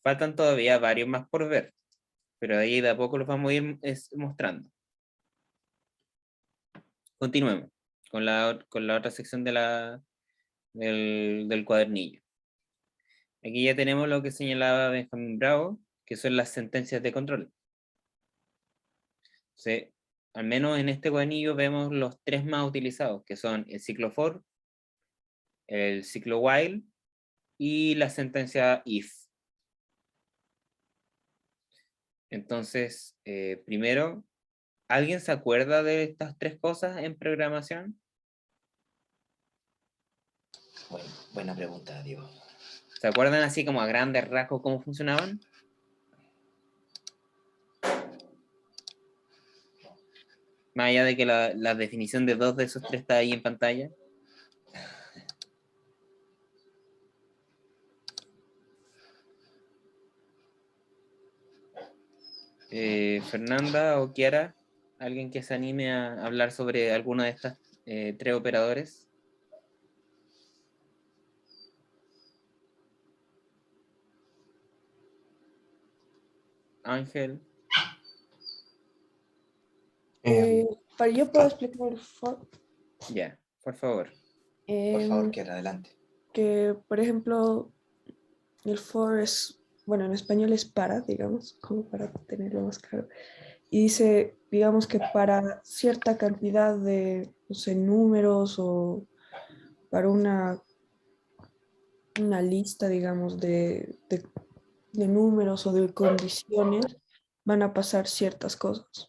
[SPEAKER 1] Faltan todavía varios más por ver, pero ahí de a poco los vamos a ir mostrando. Continuemos con la otra sección del cuadernillo. Aquí ya tenemos lo que señalaba Benjamin Bravo, que son las sentencias de control. Sí, al menos en este cuadernillo vemos los 3 más utilizados, que son el ciclo for, el ciclo while y la sentencia if. Entonces, primero, ¿alguien se acuerda de estas 3 cosas en programación?
[SPEAKER 2] Buena pregunta, Diego.
[SPEAKER 1] ¿Se acuerdan así como a grandes rasgos cómo funcionaban? Más allá de que la definición de 2 de esos 3 está ahí en pantalla. Fernanda o Kiara, ¿alguien que se anime a hablar sobre alguno de estas 3 operadores? Ángel.
[SPEAKER 7] Para yo puedo explicar el for.
[SPEAKER 1] Ya, por favor.
[SPEAKER 2] Por favor, Kiara, adelante.
[SPEAKER 7] Que, por ejemplo, el for es, bueno, en español es para, digamos, como para tenerlo más claro. Y dice, digamos que para cierta cantidad de, no sé, números o para una lista, digamos, de números o de condiciones, van a pasar ciertas cosas.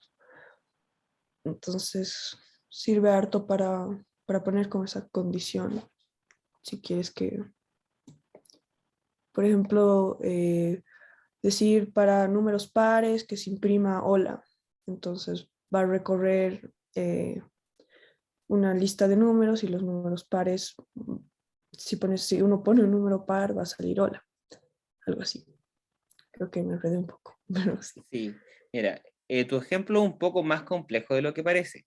[SPEAKER 7] Entonces, sirve harto para poner como esa condición. Si quieres que, por ejemplo, decir para números pares que se imprima hola. Entonces, va a recorrer una lista de números y los números pares, si uno pone un número par, va a salir hola. Algo así. Creo que me enredé un poco, pero sí.
[SPEAKER 1] Sí, mira, tu ejemplo es un poco más complejo de lo que parece.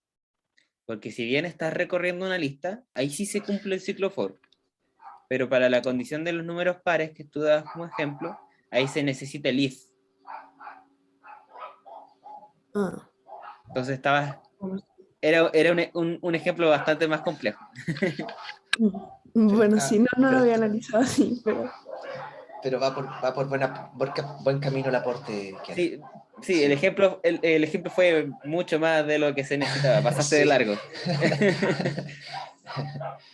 [SPEAKER 1] Porque si bien estás recorriendo una lista, ahí sí se cumple el ciclo for. Pero para la condición de los números pares que tú das como ejemplo, ahí se necesita el if.
[SPEAKER 7] Ah,
[SPEAKER 1] Entonces estabas...
[SPEAKER 7] bueno,
[SPEAKER 1] Era un ejemplo bastante más complejo.
[SPEAKER 7] bueno, sí, no lo
[SPEAKER 2] pero-
[SPEAKER 7] había analizado así,
[SPEAKER 2] Pero va por buen camino el aporte, Kiara.
[SPEAKER 1] Sí, sí,
[SPEAKER 2] Sí.
[SPEAKER 1] el ejemplo fue mucho más de lo que se necesitaba, pasaste de
[SPEAKER 2] Sí.
[SPEAKER 1] largo.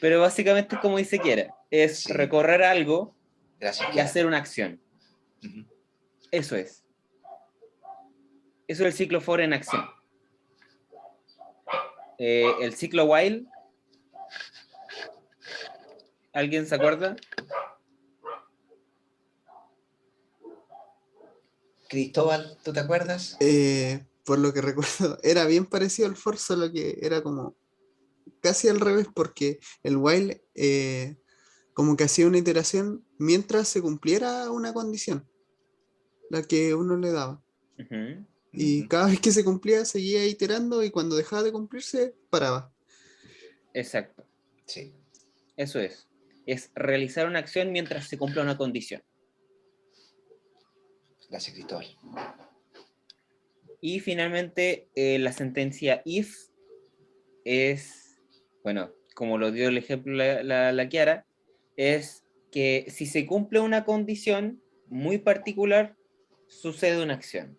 [SPEAKER 1] Pero básicamente es como dice Kiera, es
[SPEAKER 2] Sí.
[SPEAKER 1] recorrer algo
[SPEAKER 2] Gracias,
[SPEAKER 1] y
[SPEAKER 2] Kiara.
[SPEAKER 1] hacer una acción.
[SPEAKER 2] Ujú.
[SPEAKER 1] Eso es. Eso es el ciclo for en acción. El ciclo while, ¿alguien se acuerda?
[SPEAKER 2] Cristóbal, ¿tú te acuerdas?
[SPEAKER 5] Por lo que recuerdo, era bien parecido al for, solo que era como casi al revés, porque el while como que hacía una iteración mientras se cumpliera una condición, la que uno le daba.
[SPEAKER 1] Ujú.
[SPEAKER 5] Y cada vez que se cumplía, seguía iterando y cuando dejaba de cumplirse, paraba.
[SPEAKER 1] Exacto,
[SPEAKER 2] Sí.
[SPEAKER 1] eso es. Es realizar una acción mientras se cumpla una condición.
[SPEAKER 2] Gracias, Cristóbal.
[SPEAKER 1] Y finalmente, la sentencia if es, bueno, como lo dio el ejemplo la Kiara, es que si se cumple una condición muy particular, sucede una acción.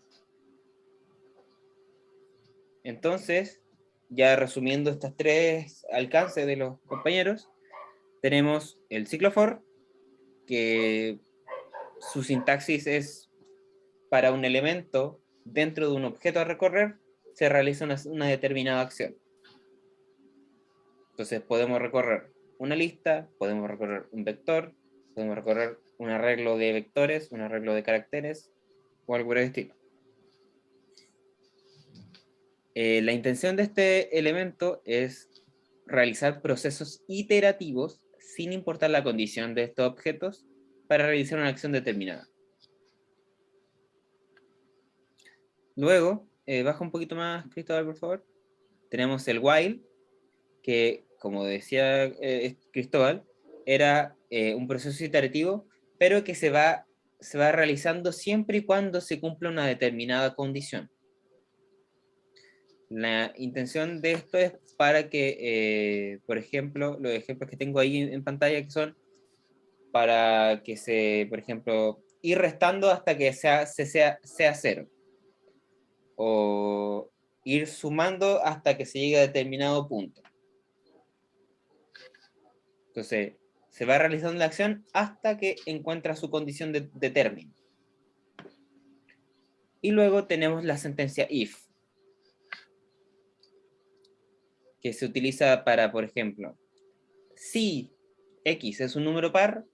[SPEAKER 1] Entonces, ya resumiendo estas 3 alcances de los compañeros, tenemos el ciclo for, que su sintaxis es para un elemento dentro de un objeto a recorrer, se realiza una determinada acción. Entonces podemos recorrer una lista, podemos recorrer un vector, podemos recorrer un arreglo de vectores, un arreglo de caracteres, o algo por el estilo. La intención de este elemento es realizar procesos iterativos sin importar la condición de estos objetos para realizar una acción determinada. Luego, baja un poquito más, Cristóbal, por favor. Tenemos el while, que, como decía Cristóbal, era un proceso iterativo, pero que se va realizando siempre y cuando se cumpla una determinada condición. La intención de esto es para que, por ejemplo, los ejemplos que tengo ahí en pantalla, que son para que se, por ejemplo, ir restando hasta que sea cero. O ir sumando hasta que se llegue a determinado punto. Entonces, se va realizando la acción hasta que encuentra su condición de término. Y luego tenemos la sentencia if, que se utiliza para, por ejemplo, si x es un número par,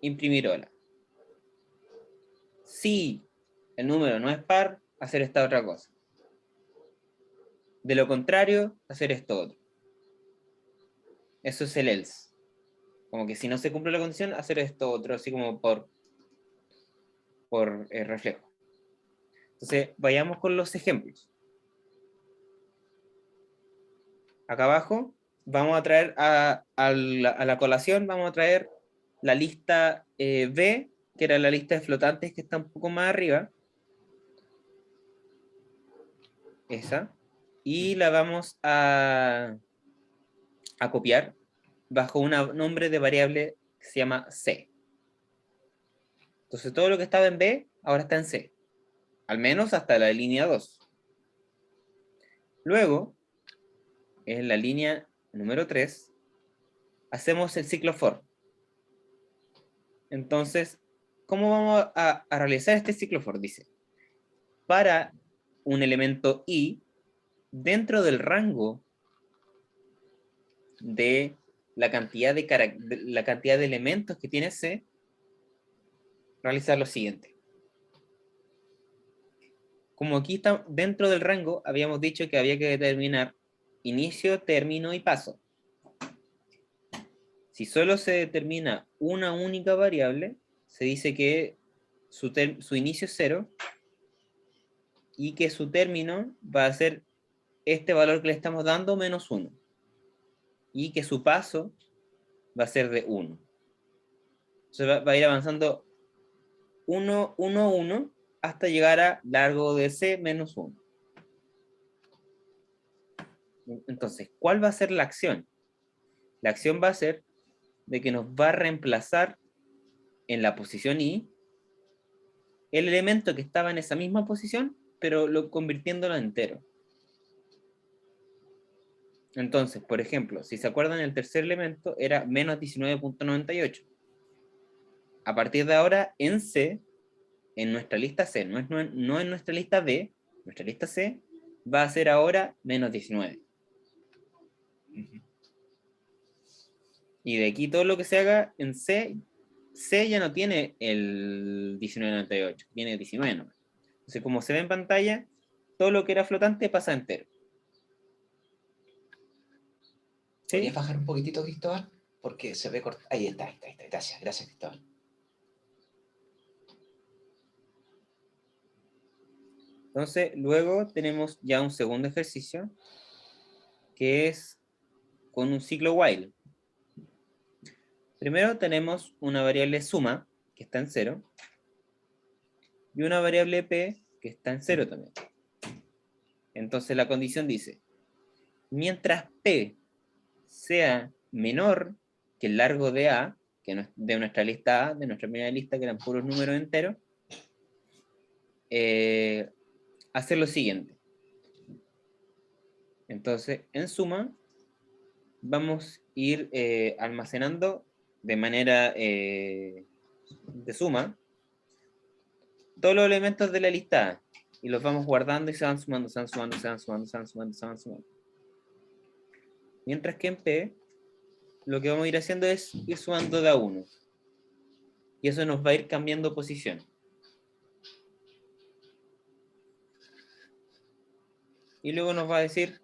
[SPEAKER 1] imprimir hola. Si el número no es par, hacer esta otra cosa. De lo contrario, hacer esto otro. Eso es el else. Como que si no se cumple la condición, hacer esto otro, así como por reflejo. Entonces, vayamos con los ejemplos. Acá abajo, vamos a traer a la colación, vamos a traer la lista B, que era la lista de flotantes que está un poco más arriba. Esa. Y la vamos a copiar bajo un nombre de variable que se llama C. Entonces todo lo que estaba en B, ahora está en C. Al menos hasta la línea 2. Luego, en la línea número 3, hacemos el ciclo for. Entonces, ¿cómo vamos a realizar este ciclo for? Dice, para un elemento i, dentro del rango de la cantidad de elementos que tiene C, realizar lo siguiente. Como aquí está dentro del rango, habíamos dicho que había que determinar inicio, término y paso. Si solo se determina una única variable, se dice que su inicio es 0 y que su término va a ser este valor que le estamos dando menos 1. Y que su paso va a ser de 1. Entonces va a ir avanzando 1, 1, 1 hasta llegar a largo de C menos 1. Entonces, ¿cuál va a ser la acción? La acción va a ser de que nos va a reemplazar en la posición i el elemento que estaba en esa misma posición, pero convirtiéndolo en entero. Entonces, por ejemplo, si se acuerdan, el tercer elemento era menos 19.98. A partir de ahora, en C, en nuestra lista C, no en nuestra lista B, nuestra lista C va a ser ahora menos 19. Y de aquí todo lo que se haga en C, C ya no tiene el 19.98, tiene 19 nomás. Entonces, como se ve en pantalla, todo lo que era flotante pasa entero. ¿Sí?
[SPEAKER 2] ¿Podrías bajar un poquitito, Cristóbal? Porque se ve cortado. Ahí está. Gracias, Cristóbal.
[SPEAKER 1] Entonces, luego tenemos ya un segundo ejercicio, que es con un ciclo while. Primero tenemos una variable suma, que está en 0, y una variable p, que está en 0 también. Entonces la condición dice, mientras p sea menor que el largo de a, que de nuestra lista A, de nuestra primera lista, que eran puros números enteros, hacer lo siguiente. Entonces, en suma, vamos a ir almacenando de manera de suma todos los elementos de la lista A. y los vamos guardando y se van sumando, se van sumando, se van sumando, se van sumando, se van sumando. Mientras que en P, lo que vamos a ir haciendo es ir sumando de a uno. Y eso nos va a ir cambiando posición. Y luego nos va a decir,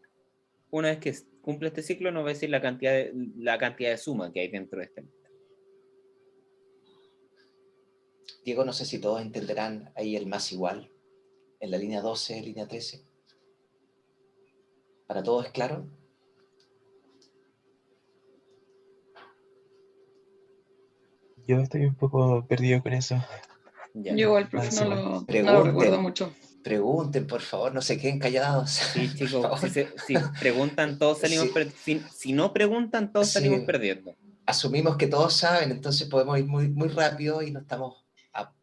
[SPEAKER 1] una vez que cumple este ciclo, nos va a decir la cantidad de suma que hay dentro de este.
[SPEAKER 2] Diego, no sé si todos entenderán ahí el más igual, en la línea 12, línea 13. ¿Para todos es claro?
[SPEAKER 10] Yo estoy un poco perdido con eso.
[SPEAKER 1] Ya.
[SPEAKER 8] Yo igual, profe,
[SPEAKER 10] sí,
[SPEAKER 8] no lo
[SPEAKER 2] Pregunten.
[SPEAKER 8] recuerdo mucho.
[SPEAKER 2] Pregunten, por favor, no se queden callados.
[SPEAKER 1] Sí,
[SPEAKER 2] Por
[SPEAKER 1] chicos,
[SPEAKER 2] favor.
[SPEAKER 1] si preguntan, todos salimos
[SPEAKER 2] Sí.
[SPEAKER 1] perdiendo. Si no preguntan, todos
[SPEAKER 2] Sí.
[SPEAKER 1] salimos perdiendo.
[SPEAKER 2] Asumimos que todos saben, entonces podemos ir muy, muy rápido y nos estamos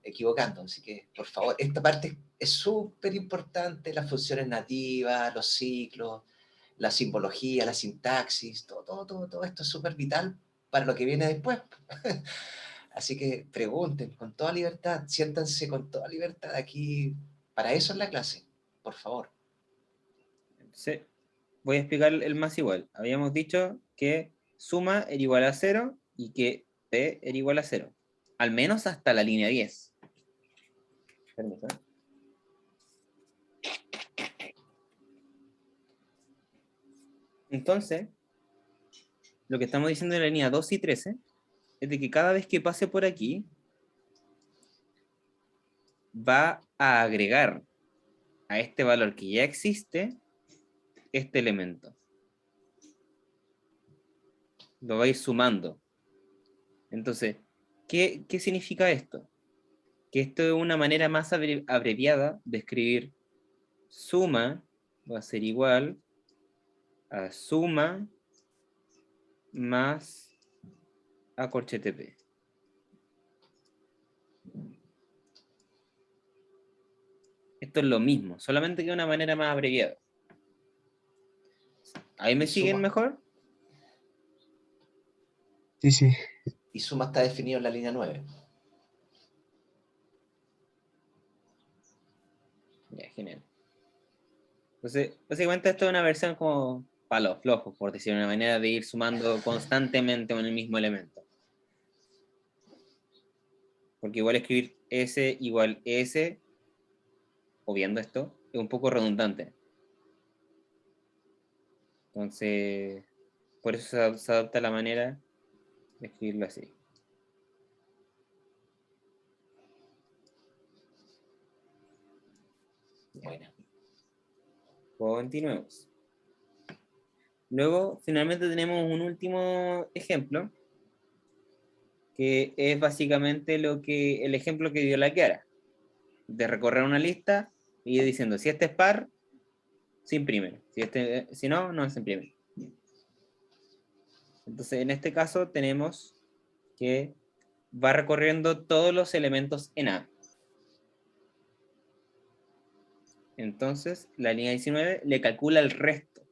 [SPEAKER 2] equivocando. Así que, por favor, esta parte es súper importante, las funciones nativas, los ciclos, la simbología, la sintaxis, todo esto es súper vital para lo que viene después. Así que pregunten con toda libertad, siéntanse con toda libertad aquí. Para eso es la clase, por favor.
[SPEAKER 1] Entonces, voy a explicar el más igual. Habíamos dicho que suma era igual a 0 y que P era igual a 0. Al menos hasta la línea 10. Permiso. Entonces, lo que estamos diciendo en la línea 2 y 13 es de que cada vez que pase por aquí, va a agregar a este valor que ya existe este elemento. Lo va a ir sumando. Entonces, ¿qué significa esto? Que esto es una manera más abreviada de escribir suma, va a ser igual a suma más a corchete P. Esto es lo mismo, solamente que de una manera más abreviada. ¿Ahí me siguen
[SPEAKER 2] Suma.
[SPEAKER 1] mejor?
[SPEAKER 10] Sí, sí.
[SPEAKER 2] Y suma está definido en la línea 9.
[SPEAKER 1] Ya, genial. Entonces, básicamente esto es una versión como para los flojos, por decir una manera de ir sumando constantemente con el mismo elemento. Porque igual escribir S igual S, o viendo esto, es un poco redundante. Entonces, por eso se adopta la manera de escribirlo así.
[SPEAKER 2] Bueno.
[SPEAKER 1] Continuemos. Luego, finalmente tenemos un último ejemplo, que es básicamente el ejemplo que dio la Kiara, de recorrer una lista y ir diciendo, si este es par, se imprime. Si no, no se imprime. Entonces, en este caso tenemos que va recorriendo todos los elementos en A. Entonces, la línea 19 le calcula el resto.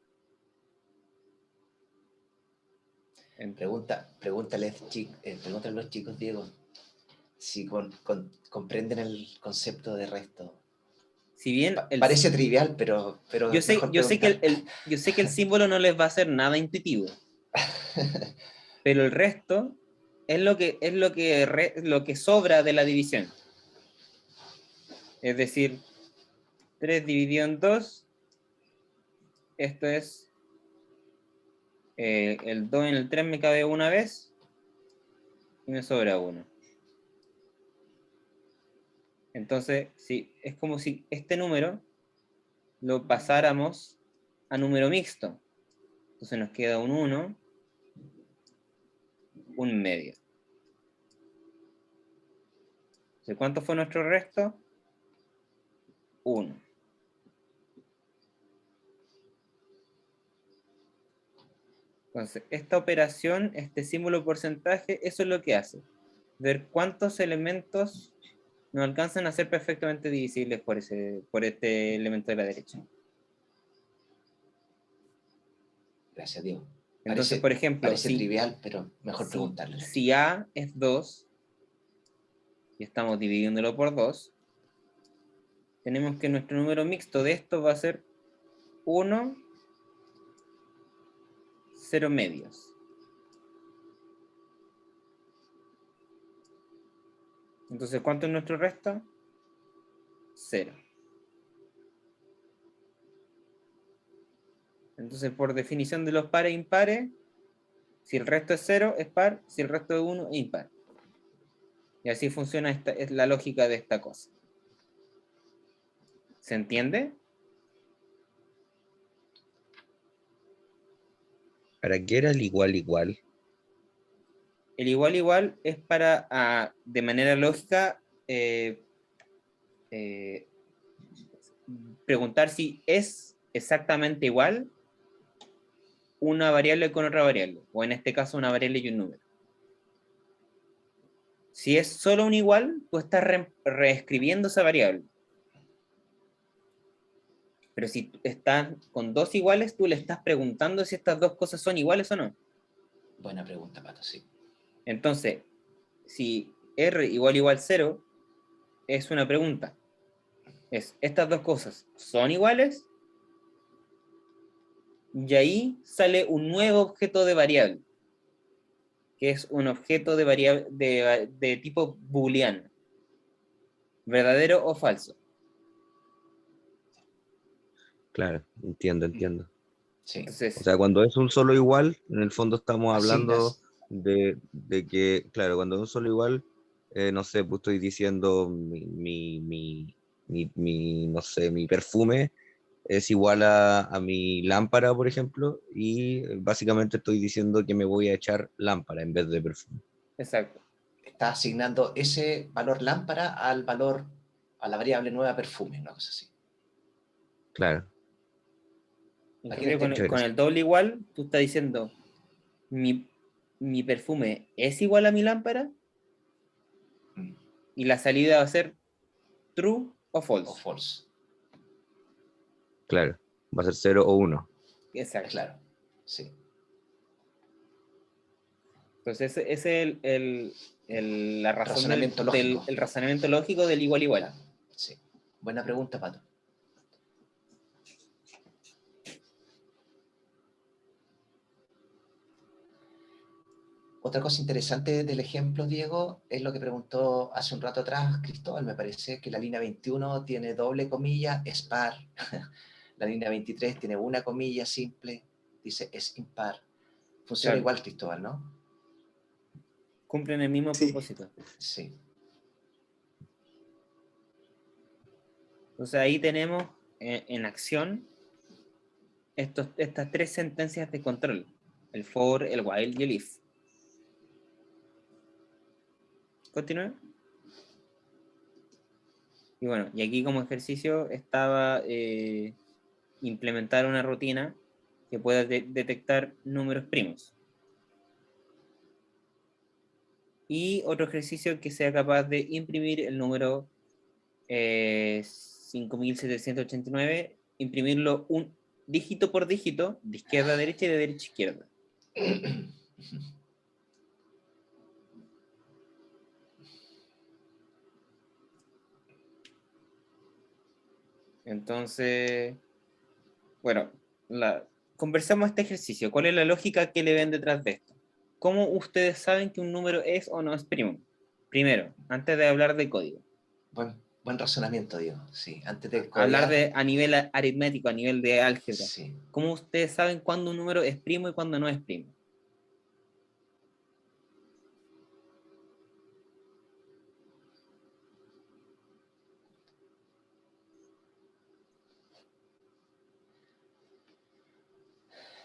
[SPEAKER 2] Pregúntale a los chicos, Diego, si comprenden el concepto de resto.
[SPEAKER 1] Si bien
[SPEAKER 2] parece trivial, pero
[SPEAKER 1] yo sé
[SPEAKER 2] preguntar.
[SPEAKER 1] que el símbolo no les va a ser nada intuitivo. Pero el resto es lo que sobra de la división. Es decir, 3 dividido en 2, esto es el 2 en el 3 me cabe una vez y me sobra 1. Entonces, sí, es como si este número lo pasáramos a número mixto. Entonces nos queda un 1, un medio. Entonces, ¿cuánto fue nuestro resto? 1. Entonces, esta operación, este símbolo porcentaje, eso es lo que hace. Ver cuántos elementos nos alcanzan a ser perfectamente divisibles por este elemento de la derecha.
[SPEAKER 2] Gracias, Diego.
[SPEAKER 1] Entonces, por ejemplo,
[SPEAKER 2] parece trivial, pero mejor preguntarle.
[SPEAKER 1] Si A es 2, y estamos dividiéndolo por 2, tenemos que nuestro número mixto de esto va a ser 1, 0 medios. Entonces, ¿cuánto es nuestro resto? 0. Entonces, por definición de los pares e impares, si el resto es 0, es par, si el resto es 1, es impar. Y así funciona es la lógica de esta cosa. ¿Se entiende?
[SPEAKER 3] ¿Para qué era el igual igual?
[SPEAKER 1] El igual igual es para, de manera lógica, preguntar si es exactamente igual una variable con otra variable, o en este caso una variable y un número. Si es solo un igual, tú estás reescribiendo esa variable. Pero si estás con dos iguales, tú le estás preguntando si estas dos cosas son iguales o no.
[SPEAKER 2] Buena pregunta, Pato, sí.
[SPEAKER 1] Entonces, si R igual 0, es una pregunta. ¿Estas dos cosas son iguales? Y ahí sale un nuevo objeto de variable, que es un objeto de variable de tipo booleano. ¿Verdadero o falso?
[SPEAKER 3] Claro, entiendo.
[SPEAKER 2] Sí.
[SPEAKER 1] Entonces,
[SPEAKER 3] O sea, cuando es un solo igual, en el fondo estamos hablando
[SPEAKER 2] Asignas.
[SPEAKER 3] de que, claro, cuando es un solo igual, no sé, pues estoy diciendo no sé, mi perfume es igual a mi lámpara, por ejemplo, y básicamente estoy diciendo que me voy a echar lámpara en vez de perfume.
[SPEAKER 1] exacto.
[SPEAKER 2] Está asignando ese valor lámpara al valor, a la variable nueva perfume, una cosa así.
[SPEAKER 3] Claro.
[SPEAKER 1] En
[SPEAKER 2] Aquí
[SPEAKER 1] cambio,
[SPEAKER 3] Muchas
[SPEAKER 1] con
[SPEAKER 3] gracias.
[SPEAKER 1] el doble igual, tú estás diciendo, mi perfume es igual a mi lámpara,
[SPEAKER 2] Mm.
[SPEAKER 1] y la salida va a ser true o
[SPEAKER 2] O
[SPEAKER 1] false.
[SPEAKER 2] false.
[SPEAKER 3] Claro, va a ser 0 o 1.
[SPEAKER 1] Exacto.
[SPEAKER 2] Claro, sí.
[SPEAKER 1] Entonces, ese es la razón
[SPEAKER 2] Razonamiento lógico.
[SPEAKER 1] el razonamiento lógico del igual igual.
[SPEAKER 2] Claro, sí. Buena pregunta, Pato. Otra cosa interesante del ejemplo, Diego, es lo que preguntó hace un rato atrás Cristóbal, me parece, que la línea 21 tiene doble comilla, es par. La línea 23 tiene una comilla simple, dice es impar. Funciona
[SPEAKER 1] Claro.
[SPEAKER 2] igual, Cristóbal, ¿no?
[SPEAKER 1] Cumplen el mismo
[SPEAKER 5] Sí.
[SPEAKER 1] propósito.
[SPEAKER 2] Sí.
[SPEAKER 1] Entonces ahí tenemos en acción estas tres sentencias de control: el for, el while y el if. Continúe. Y bueno, y aquí como ejercicio estaba implementar una rutina que pueda detectar números primos. Y otro ejercicio que sea capaz de imprimir el número 5789, imprimirlo un dígito por dígito, de izquierda a derecha y de derecha a izquierda. Entonces, bueno, conversamos este ejercicio. ¿Cuál es la lógica que le ven detrás de esto? ¿Cómo ustedes saben que un número es o no es primo? Primero, antes de hablar de código.
[SPEAKER 2] Buen razonamiento, Diego. Sí, antes de
[SPEAKER 1] Hablar
[SPEAKER 2] codear,
[SPEAKER 1] a nivel aritmético, a nivel de álgebra.
[SPEAKER 2] sí.
[SPEAKER 1] ¿Cómo ustedes saben cuándo un número es primo y cuándo no es primo?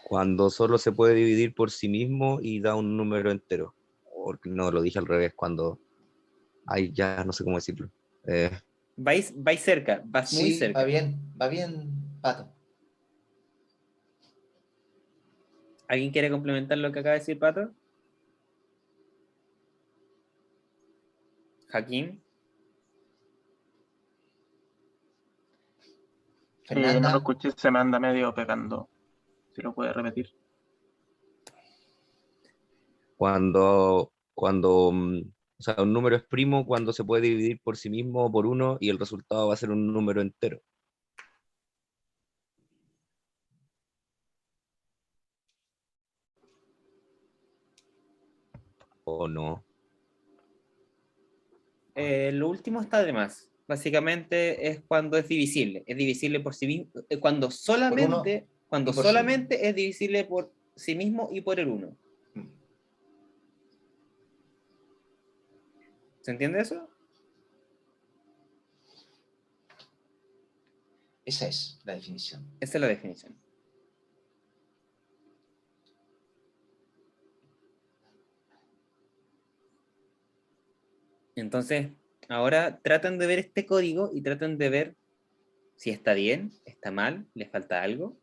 [SPEAKER 3] Cuando solo se puede dividir por sí mismo y da un número entero. O no, lo dije al revés, cuando hay ya no sé cómo decirlo.
[SPEAKER 1] Vais cerca, vas muy
[SPEAKER 2] Sí,
[SPEAKER 1] cerca.
[SPEAKER 2] va bien, Pato.
[SPEAKER 1] ¿Alguien quiere complementar lo que acaba de decir Pato? Joaquín.
[SPEAKER 6] No lo
[SPEAKER 2] Fernanda,
[SPEAKER 6] escuché, se me anda medio pegando. Si lo puede repetir.
[SPEAKER 3] Cuando O sea, un número es primo cuando se puede dividir por sí mismo o por uno y el resultado va a ser un número entero. ¿O no?
[SPEAKER 1] Lo último está de más. Básicamente es cuando es divisible. Es divisible por sí mismo. Cuando
[SPEAKER 2] uno
[SPEAKER 1] solamente, cuando
[SPEAKER 2] y por sí
[SPEAKER 1] solamente es divisible por sí mismo y por el 1.
[SPEAKER 2] Mm.
[SPEAKER 1] ¿Se entiende eso?
[SPEAKER 2] Esa es la definición.
[SPEAKER 1] Esa es la definición. Entonces, ahora tratan de ver este código y tratan de ver si está bien, está mal, le falta algo.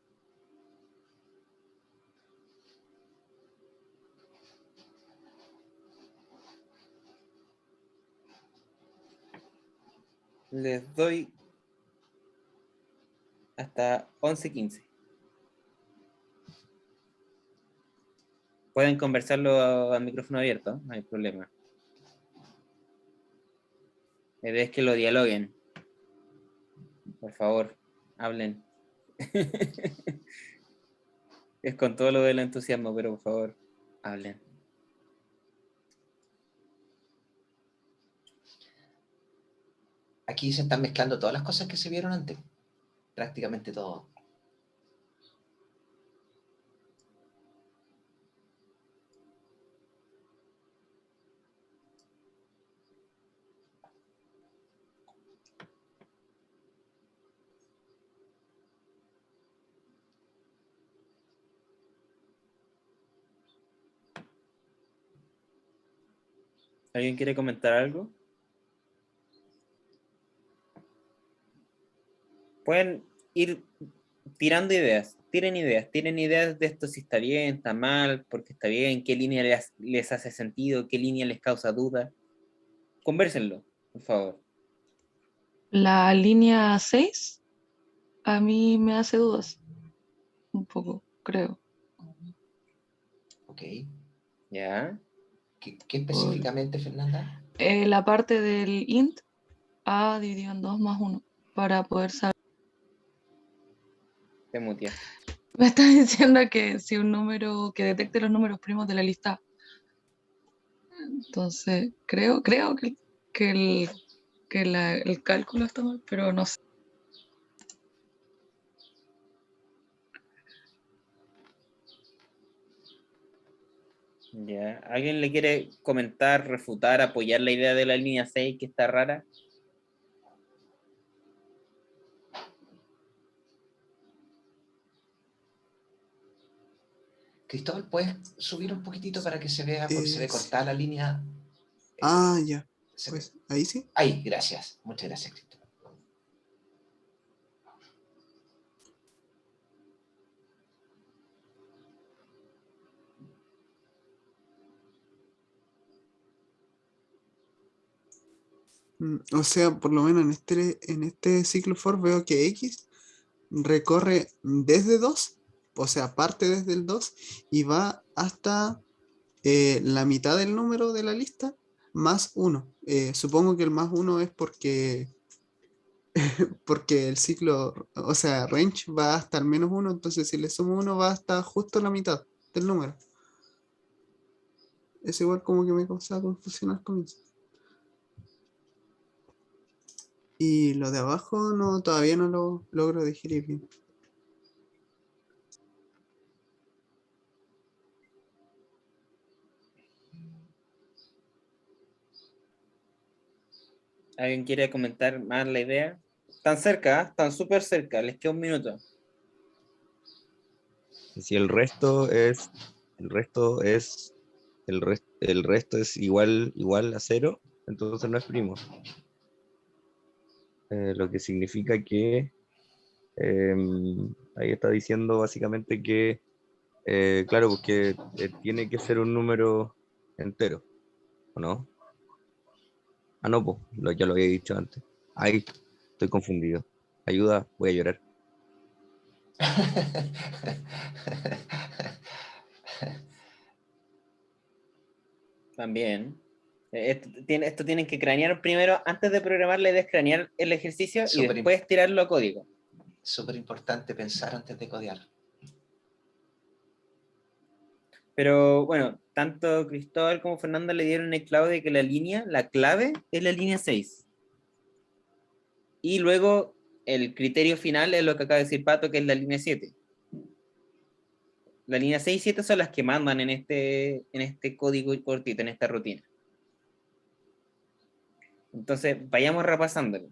[SPEAKER 1] Les doy hasta 11:15. Pueden conversarlo a micrófono abierto, no hay problema. La idea es que lo dialoguen. Por favor, hablen. Es con todo lo del entusiasmo, pero por favor, hablen.
[SPEAKER 2] Aquí se están mezclando todas las cosas que se vieron antes. Prácticamente todo.
[SPEAKER 1] ¿Alguien quiere comentar algo? Pueden ir tirando ideas. Tiren ideas de esto, si está bien, está mal, porque está bien, qué línea les hace sentido, qué línea les causa duda. Convérsenlo, por favor.
[SPEAKER 8] La línea 6 a mí me hace dudas. Un poco, creo.
[SPEAKER 2] Ok.
[SPEAKER 1] ¿Ya?
[SPEAKER 2] ¿Qué específicamente, Fernanda?
[SPEAKER 8] La parte del int a dividido en 2 más 1 para poder saber.
[SPEAKER 1] Te muteaste.
[SPEAKER 8] Me está diciendo que si un número que detecte los números primos de la lista. Entonces, creo que el cálculo está mal, pero no sé.
[SPEAKER 1] ¿Ya? ¿Alguien le quiere comentar, refutar, apoyar la idea de la línea 6 que está rara?
[SPEAKER 2] Cristóbal, ¿puedes subir un poquitito para que se vea? Porque se ve cortada la línea.
[SPEAKER 5] Ya. Pues ahí sí.
[SPEAKER 2] Ahí, gracias. Muchas gracias, Cristóbal.
[SPEAKER 5] O sea, por lo menos en este ciclo for veo que X recorre desde 2, o sea, parte desde el 2 y va hasta la mitad del número de la lista más 1. Supongo que el más 1 es porque el ciclo, o sea, range va hasta el menos 1, entonces si le sumo 1 va hasta justo la mitad del número. Es igual como que me causaba confusión al comienzo. Y lo de abajo no, todavía no lo logro digerir bien.
[SPEAKER 1] ¿Alguien quiere comentar más la idea? Están cerca, ¿eh? Están súper cerca, les queda un minuto.
[SPEAKER 3] Si el resto es igual a 0, entonces no es primo. Lo que significa que ahí está diciendo básicamente que claro, porque tiene que ser un número entero, ¿o no? Ah, no, pues, ya lo había dicho antes. Ay, estoy confundido. Ayuda, voy a llorar.
[SPEAKER 1] También. Esto tienen que cranear primero, antes de programar la idea es cranear el ejercicio y
[SPEAKER 2] Súper
[SPEAKER 1] después tirarlo a código.
[SPEAKER 2] Súper importante pensar antes de codear.
[SPEAKER 1] Pero bueno, tanto Cristóbal como Fernanda le dieron el clavo de que la clave es la línea 6. Y luego el criterio final es lo que acaba de decir Pato, que es la línea 7. La línea 6 y 7 son las que mandan en este código cortito, en esta rutina. Entonces, vayamos repasándolo.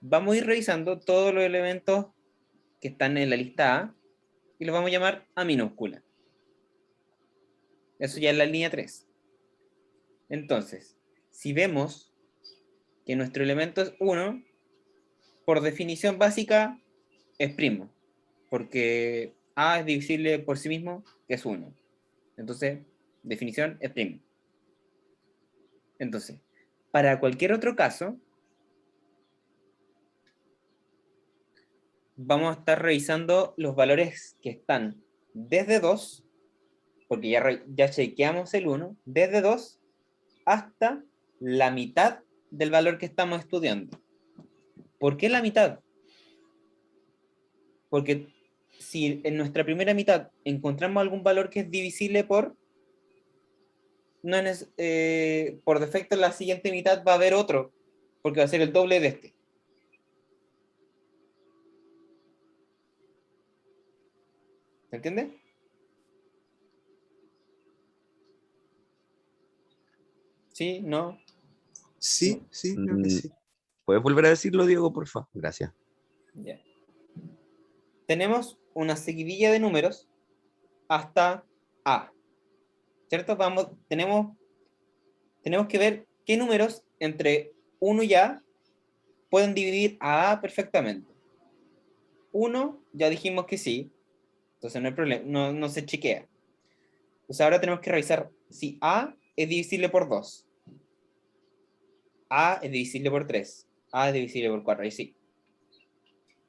[SPEAKER 1] Vamos a ir revisando todos los elementos que están en la lista A y los vamos a llamar A minúscula. Eso ya es la línea 3. Entonces, si vemos que nuestro elemento es 1, por definición básica es primo, porque A es divisible por sí mismo, que es 1. Entonces, definición es primo. Entonces, para cualquier otro caso, vamos a estar revisando los valores que están desde 2, porque ya chequeamos el 1, desde 2 hasta la mitad del valor que estamos estudiando. ¿Por qué la mitad? Porque si en nuestra primera mitad encontramos algún valor que es divisible por, por defecto en la siguiente mitad va a haber otro, porque va a ser el doble de este. ¿Se entiende? ¿Sí? ¿No?
[SPEAKER 5] Sí, sí, creo que sí.
[SPEAKER 3] ¿Puedes volver a decirlo, Diego, por favor? Gracias.
[SPEAKER 1] Ya. Tenemos una seguidilla de números hasta A. ¿Cierto? Tenemos que ver qué números entre 1 y A pueden dividir a A perfectamente. 1, ya dijimos que sí, entonces no hay problema, no se chequea. Entonces ahora tenemos que revisar si A es divisible por 2. A es divisible por 3. A es divisible por 4, ahí sí.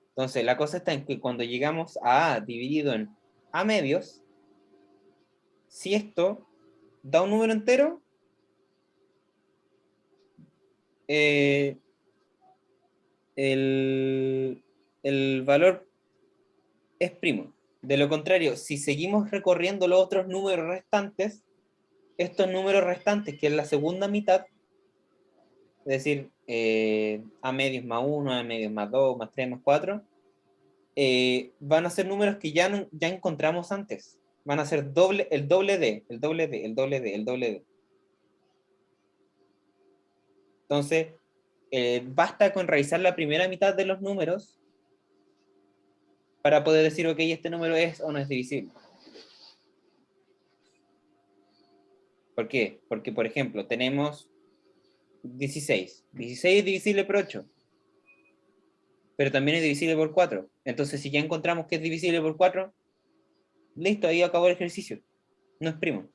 [SPEAKER 1] Entonces la cosa está en que cuando llegamos a A dividido en A medios, si esto da un número entero, el valor es primo. De lo contrario, si seguimos recorriendo los otros números restantes, estos números restantes, que es la segunda mitad, es decir, A medios más 1, A medios más 2, más 3, más 4, van a ser números que ya encontramos antes. Van a ser el doble de. Entonces, basta con revisar la primera mitad de los números para poder decir, ok, este número es o no es divisible. ¿Por qué? Porque, por ejemplo, tenemos 16. 16 es divisible por 8. Pero también es divisible por 4. Entonces, si ya encontramos que es divisible por 4, listo, ahí acabó el ejercicio. No es primo.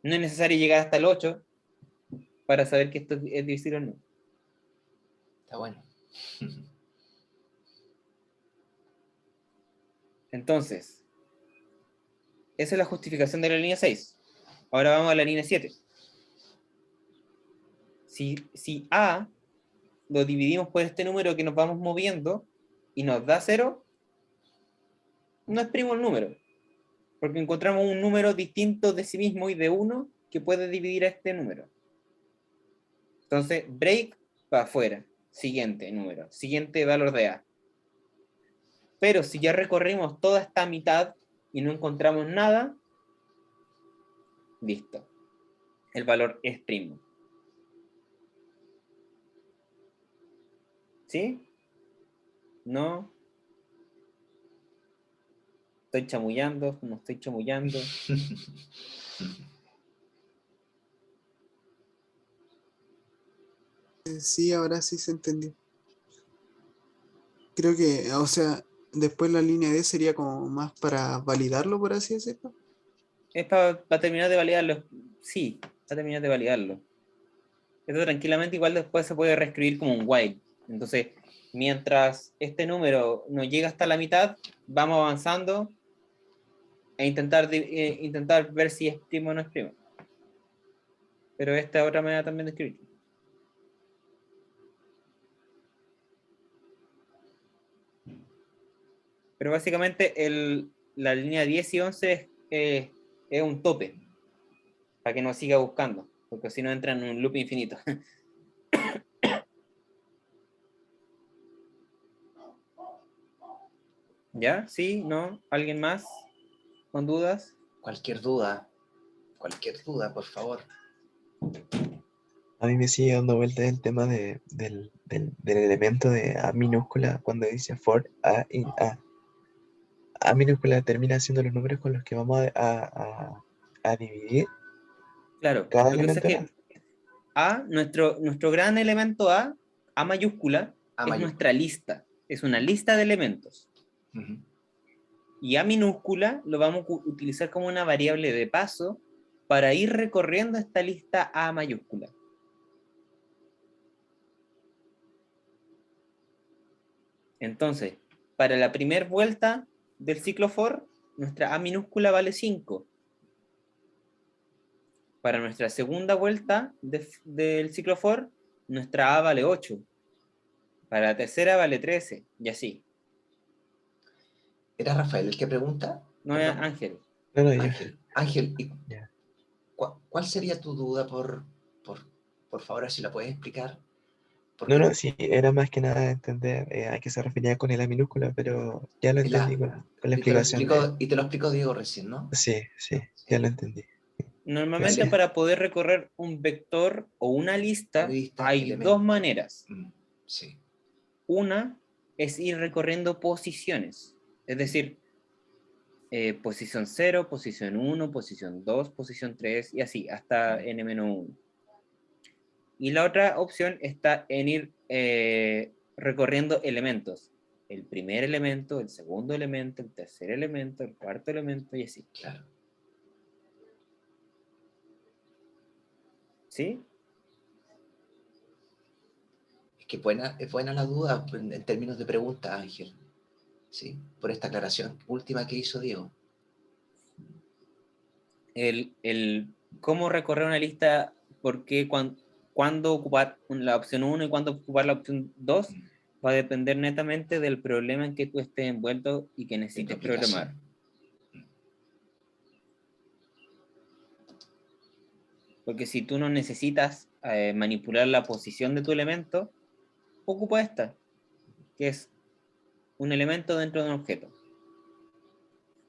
[SPEAKER 1] No es necesario llegar hasta el 8 para saber que esto es divisible o no.
[SPEAKER 2] Está bueno.
[SPEAKER 1] Entonces, esa es la justificación de la línea 6. Ahora vamos a la línea 7. Si A lo dividimos por este número que nos vamos moviendo y nos da 0, no es primo el número, porque encontramos un número distinto de sí mismo y de 1 que puede dividir a este número. Entonces, break para afuera. Siguiente número. Siguiente valor de A. Pero si ya recorrimos toda esta mitad y no encontramos nada, listo. El valor es primo. ¿Sí? ¿No? ¿Estoy chamullando? ¿No estoy chamullando?
[SPEAKER 5] Sí, ahora sí se entendió. Creo que, o sea, después la línea D sería como más para validarlo, por así decirlo.
[SPEAKER 1] Es para terminar de validarlo. Sí, para terminar de validarlo. Esto tranquilamente igual después se puede reescribir como un while. Entonces, mientras este número no llega hasta la mitad, vamos avanzando e intentar ver si es primo o no es primo. pero esta otra manera también de escribir. Pero básicamente la línea 10 y 11 es un tope, para que no siga buscando, porque si no entra en un loop infinito. ¿Ya? ¿Sí? ¿No? ¿Alguien más con dudas?
[SPEAKER 2] Cualquier duda, por favor.
[SPEAKER 10] A mí me sigue dando vuelta el tema del elemento de A minúscula cuando dice for A in A. A minúscula termina siendo los números con los que vamos a dividir
[SPEAKER 1] Claro,
[SPEAKER 10] cada
[SPEAKER 1] lo que pasa es
[SPEAKER 10] elemento.
[SPEAKER 1] que nuestro gran elemento A mayúscula,
[SPEAKER 2] A
[SPEAKER 1] es
[SPEAKER 2] mayúscula.
[SPEAKER 1] nuestra lista, es una lista de elementos.
[SPEAKER 2] Ujú.
[SPEAKER 1] Y A minúscula lo vamos a utilizar como una variable de paso para ir recorriendo esta lista A mayúscula. Entonces, para la primera vuelta del ciclo for, nuestra A minúscula vale 5. Para nuestra segunda vuelta del ciclo for, nuestra A vale 8. Para la tercera vale 13, y así.
[SPEAKER 2] ¿Era Rafael el que pregunta?
[SPEAKER 1] No es
[SPEAKER 2] Perdón.
[SPEAKER 1] Ángel.
[SPEAKER 10] No, no, yo.
[SPEAKER 2] Ángel, ¿y
[SPEAKER 10] Ya.
[SPEAKER 2] cuál sería tu duda por favor, si la puedes explicar?
[SPEAKER 10] No, no, sí, era más que nada entender a qué se refería con el A minúscula, pero ya lo entendí con la explicación
[SPEAKER 2] y te lo explicó Diego recién, ¿no?
[SPEAKER 10] Sí, ya lo entendí.
[SPEAKER 1] Normalmente
[SPEAKER 10] Gracias.
[SPEAKER 1] para poder recorrer un vector o una lista, hay
[SPEAKER 2] elemento.
[SPEAKER 1] dos maneras.
[SPEAKER 2] Sí.
[SPEAKER 1] Una es ir recorriendo posiciones, es decir, posición 0, posición 1, posición 2, posición 3 y así, hasta n-1. Y la otra opción está en ir recorriendo elementos. El primer elemento, el segundo elemento, el tercer elemento, el cuarto elemento y así.
[SPEAKER 2] Claro.
[SPEAKER 1] ¿Sí?
[SPEAKER 2] Es buena la duda en términos de pregunta, Ángel. Sí, por esta aclaración última que hizo Diego.
[SPEAKER 1] El cómo recorrer una lista, por qué, cuándo ocupar la opción 1 y cuándo ocupar la opción 2, va a depender netamente del problema en que tú estés envuelto y que necesites programar. Porque si tú no necesitas manipular la posición de tu elemento, ocupa esta, que es un elemento dentro de un objeto.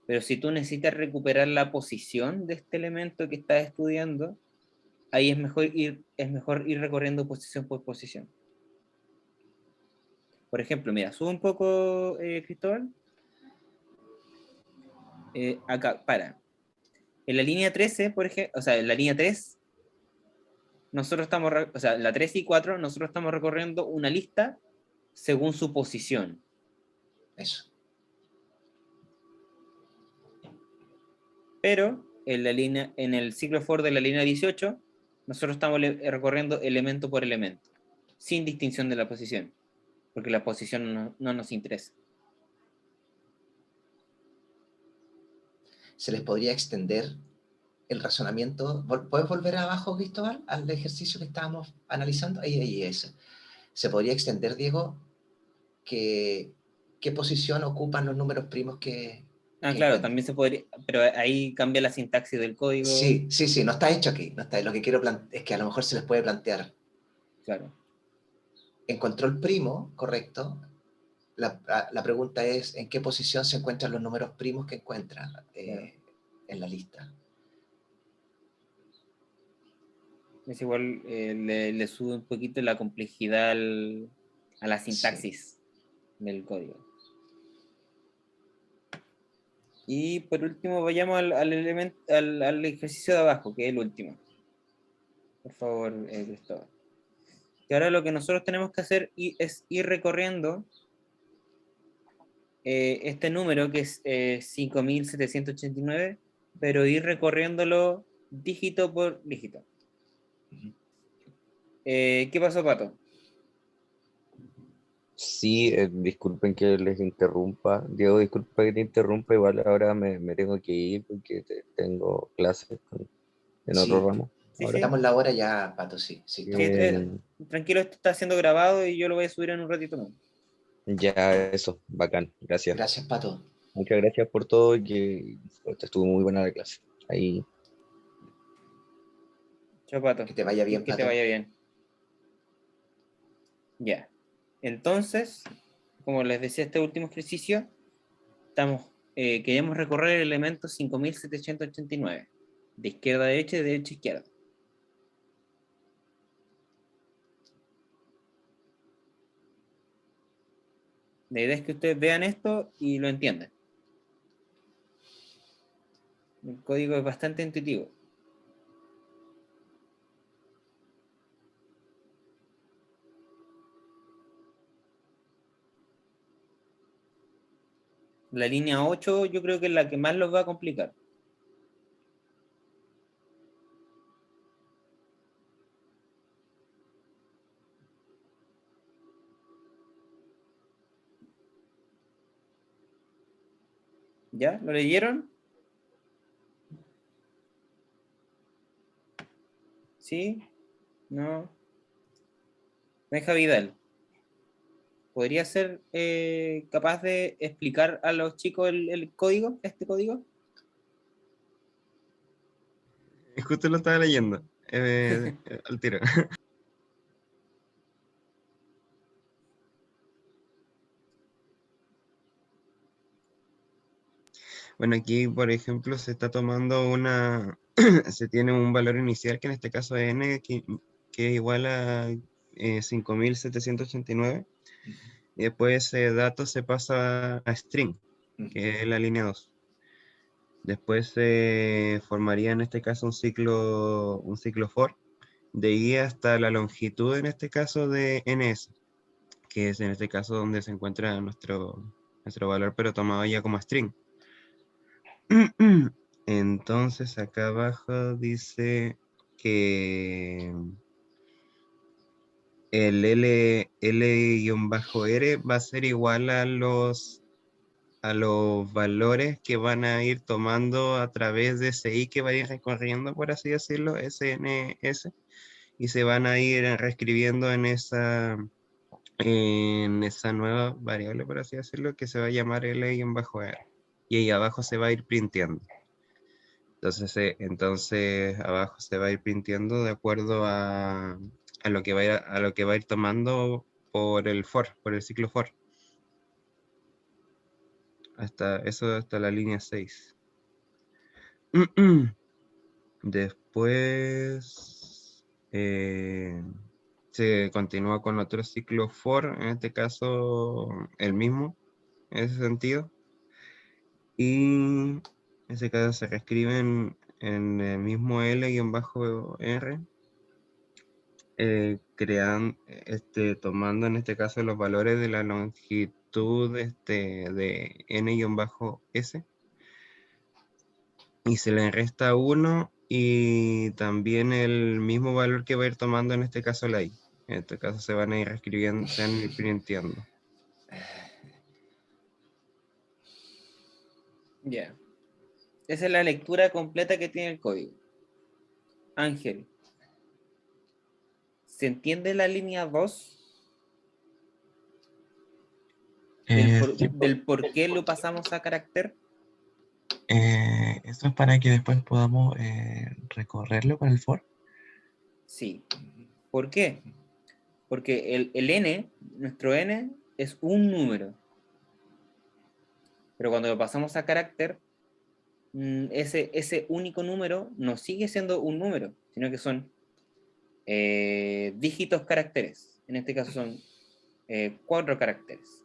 [SPEAKER 1] Pero si tú necesitas recuperar la posición de este elemento que estás estudiando, ahí es mejor ir recorriendo posición por posición. Por ejemplo, mira, sube un poco, Cristóbal. Acá, en la línea 13, por ejemplo, o sea, en la línea 3, nosotros estamos, o sea, la 3 y 4, nosotros estamos recorriendo una lista según su posición.
[SPEAKER 2] Eso.
[SPEAKER 1] Pero en el ciclo for de la línea 18, nosotros estamos recorriendo elemento por elemento, sin distinción de la posición, porque la posición no nos interesa.
[SPEAKER 2] ¿Se les podría extender el razonamiento? ¿Puedes volver abajo, Cristóbal, al ejercicio que estábamos analizando? Ahí, eso. ¿Se podría extender, Diego, qué posición ocupan los números primos que
[SPEAKER 1] claro,
[SPEAKER 2] encuentran?
[SPEAKER 1] también se podría, pero ahí cambia la sintaxis del código.
[SPEAKER 2] Sí, no está hecho aquí. No está, lo que quiero es que a lo mejor se les puede plantear.
[SPEAKER 1] Claro.
[SPEAKER 2] Encontró el primo, correcto. La pregunta es, ¿en qué posición se encuentran los números primos que encuentra en la lista?
[SPEAKER 1] Es igual, le sube un poquito la complejidad a la sintaxis del código. Y por último, vayamos al ejercicio de abajo, que es el último. Por favor, Cristóbal. Y ahora lo que nosotros tenemos que hacer es ir recorriendo este número, que es 5.789, pero ir recorriéndolo dígito por dígito. ¿Qué pasó, Pato?
[SPEAKER 3] Sí, disculpen que les interrumpa. Diego, disculpa que te interrumpa. Igual ahora me tengo que ir porque tengo clases en otro ramo.
[SPEAKER 1] Sí,
[SPEAKER 2] Colocamos la hora ya, Pato, sí.
[SPEAKER 1] Sí,
[SPEAKER 2] estamos-
[SPEAKER 1] tranquilo, esto está siendo grabado y yo lo voy a subir en un ratito más.
[SPEAKER 3] Ya, eso, bacán, gracias.
[SPEAKER 2] Gracias, Pato.
[SPEAKER 3] Muchas gracias por todo y que estuvo muy buena la clase. Ahí,
[SPEAKER 1] Chao, Pato.
[SPEAKER 2] Que te vaya bien,
[SPEAKER 1] Que te
[SPEAKER 2] Pato.
[SPEAKER 1] vaya bien. Ya. Entonces, como les decía, este último ejercicio, queremos recorrer el elemento 5789, de izquierda a derecha y de derecha a izquierda. La idea es que ustedes vean esto y lo entiendan. El código es bastante intuitivo. La línea 8 yo creo que es la que más los va a complicar. ¿Ya? ¿Lo leyeron? ¿Sí? ¿No? Benja Vidal, ¿podría ser capaz de explicar a los chicos el código, este código?
[SPEAKER 11] Justo lo estaba leyendo, al tiro. Bueno, aquí, por ejemplo, se está tomando se tiene un valor inicial, que en este caso es n, que es igual a 5789, y después ese dato se pasa a string, que es la línea 2. Después se formaría en este caso un ciclo for, de i hasta la longitud, en este caso de ns, que es en este caso donde se encuentra nuestro valor, pero tomado ya como string. Entonces acá abajo dice que el L-R va a ser igual a los valores que van a ir tomando a través de ese i que va a ir recorriendo, por así decirlo, SNS, y se van a ir reescribiendo en esa nueva variable, por así decirlo, que se va a llamar L-R. Y ahí abajo se va a ir printeando. Entonces abajo se va a ir printeando de acuerdo a lo que va a ir tomando por el ciclo for. Hasta la línea 6. Después se continúa con otro ciclo for, en este caso el mismo, en ese sentido. Y en ese caso se reescriben en el mismo L-R, tomando en este caso los valores de la longitud de n-s, y se le resta 1 y también el mismo valor que va a ir tomando en este caso la i. En este caso se van a ir reescribiendo, se van a ir printeando.
[SPEAKER 1] Ya. Esa es la lectura completa que tiene el código. Ángel, ¿se entiende la línea 2? Del por qué lo pasamos a carácter.
[SPEAKER 10] Esto es para que después podamos recorrerlo con el for.
[SPEAKER 1] Sí. ¿Por qué? Porque el n, nuestro n, es un número. Pero cuando lo pasamos a carácter, ese único número no sigue siendo un número, sino que son dígitos caracteres. En este caso son 4 caracteres.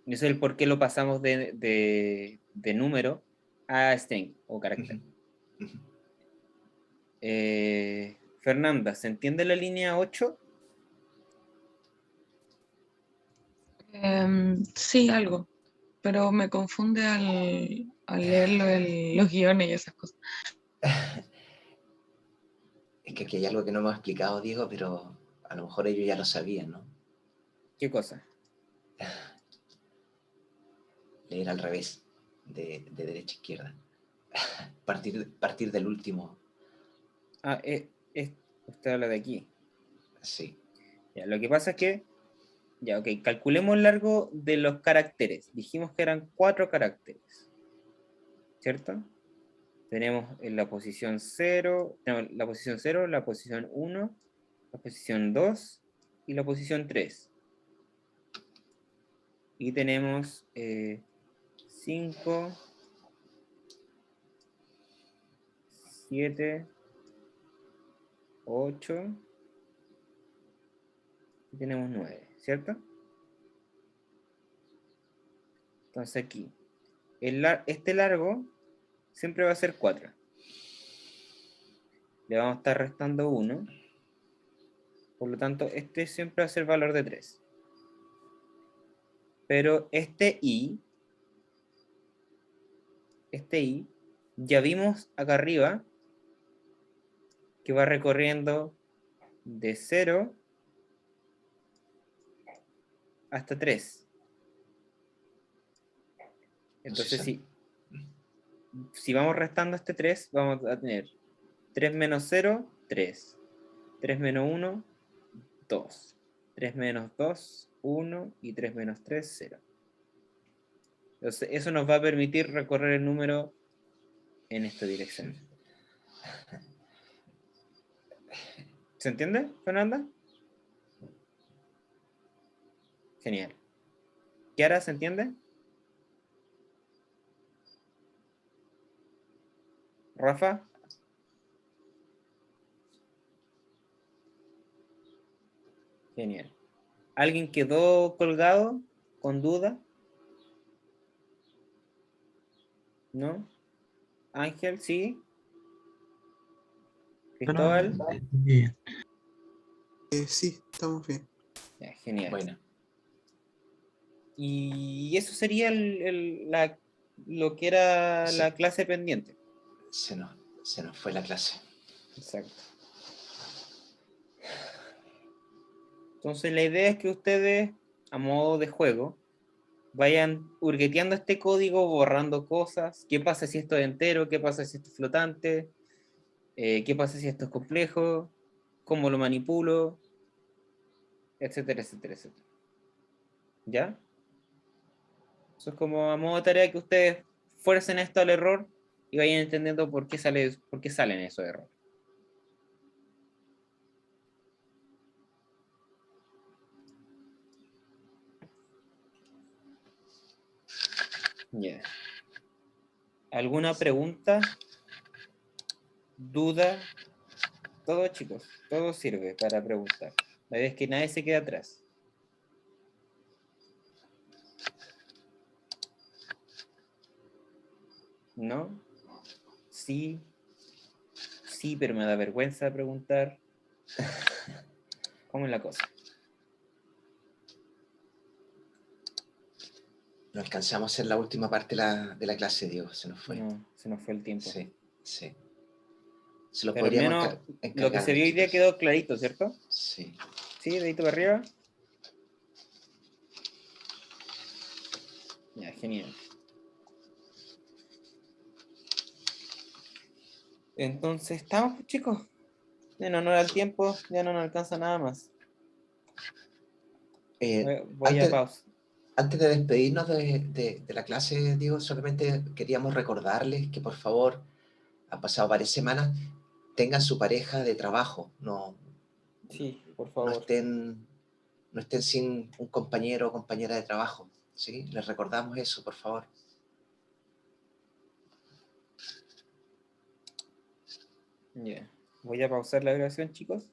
[SPEAKER 1] Y eso es el por qué lo pasamos de número a string o carácter. Fernanda, ¿se entiende la línea 8?
[SPEAKER 8] Sí, algo, pero me confunde al leerlo los guiones y esas cosas.
[SPEAKER 2] Es que aquí hay algo que no hemos explicado, Diego, pero a lo mejor ellos ya lo sabían, ¿no?
[SPEAKER 1] ¿Qué cosa?
[SPEAKER 2] Leer al revés, de derecha a izquierda. Partir del último.
[SPEAKER 1] Ah, usted habla de aquí.
[SPEAKER 2] Sí.
[SPEAKER 1] Ya, lo que pasa es que, ya, ok, calculemos el largo de los caracteres. Dijimos que eran 4 caracteres, ¿cierto? Tenemos en la posición 0, tenemos la posición 0, la posición 1, la posición 2 y la posición 3. Y tenemos 5, 7, 8 y tenemos 9, ¿cierto? Entonces aquí, este largo siempre va a ser 4. Le vamos a estar restando 1. Por lo tanto, este siempre va a ser valor de 3. Pero este i, ya vimos acá arriba que va recorriendo de 0 hasta 3. Entonces, si vamos restando este 3, vamos a tener 3 menos 0, 3. 3 menos 1, 2. 3 menos 2, 1. Y 3 menos 3, 0. Entonces, eso nos va a permitir recorrer el número en esta dirección. ¿Se entiende, Fernanda? Genial. ¿Kiara, se entiende? ¿Rafa? Genial. ¿Alguien quedó colgado con duda? ¿No? Ángel, sí. Cristóbal.
[SPEAKER 10] Bien.
[SPEAKER 5] Sí, estamos bien.
[SPEAKER 1] Ya, genial.
[SPEAKER 2] Bueno.
[SPEAKER 1] Y eso sería lo que era
[SPEAKER 2] Sí.
[SPEAKER 1] la clase pendiente.
[SPEAKER 2] Se nos fue la clase.
[SPEAKER 1] Exacto. Entonces la idea es que ustedes, a modo de juego, vayan hurgueteando este código, borrando cosas. ¿Qué pasa si esto es entero? ¿Qué pasa si esto es flotante? ¿Qué pasa si esto es complejo? ¿Cómo lo manipulo? Etcétera, etcétera, etcétera. ¿Ya? Eso es como a modo de tarea que ustedes fuercen esto al error y vayan entendiendo por qué salen esos errores. Ya. ¿Alguna pregunta? ¿Duda? Todo, chicos, todo sirve para preguntar. La idea es que nadie se quede atrás. ¿No? Sí. Sí, pero me da vergüenza preguntar. ¿Cómo es la cosa?
[SPEAKER 2] No alcanzamos a hacer la última parte de la clase, Diego. Se nos fue.
[SPEAKER 1] No, se nos fue el tiempo.
[SPEAKER 2] Sí, sí. Se lo
[SPEAKER 1] Pero al
[SPEAKER 2] podríamos
[SPEAKER 1] menos
[SPEAKER 2] encargar.
[SPEAKER 1] lo que se vio hoy día
[SPEAKER 2] chicos.
[SPEAKER 1] quedó clarito, ¿cierto?
[SPEAKER 2] Sí.
[SPEAKER 1] Sí, dedito para arriba. Ya, genial. Entonces, ¿estamos, pues, chicos? En honor al tiempo, ya no nos alcanza nada más. Voy a pausa.
[SPEAKER 2] Antes de despedirnos de la clase, Diego, solamente queríamos recordarles que, por favor, han pasado varias semanas, tengan su pareja de trabajo. No,
[SPEAKER 1] Sí, por
[SPEAKER 2] no
[SPEAKER 1] favor.
[SPEAKER 2] estén sin un compañero o compañera de trabajo. ¿Sí? Les recordamos eso, por favor.
[SPEAKER 1] Ya. Voy a pausar la grabación, chicos.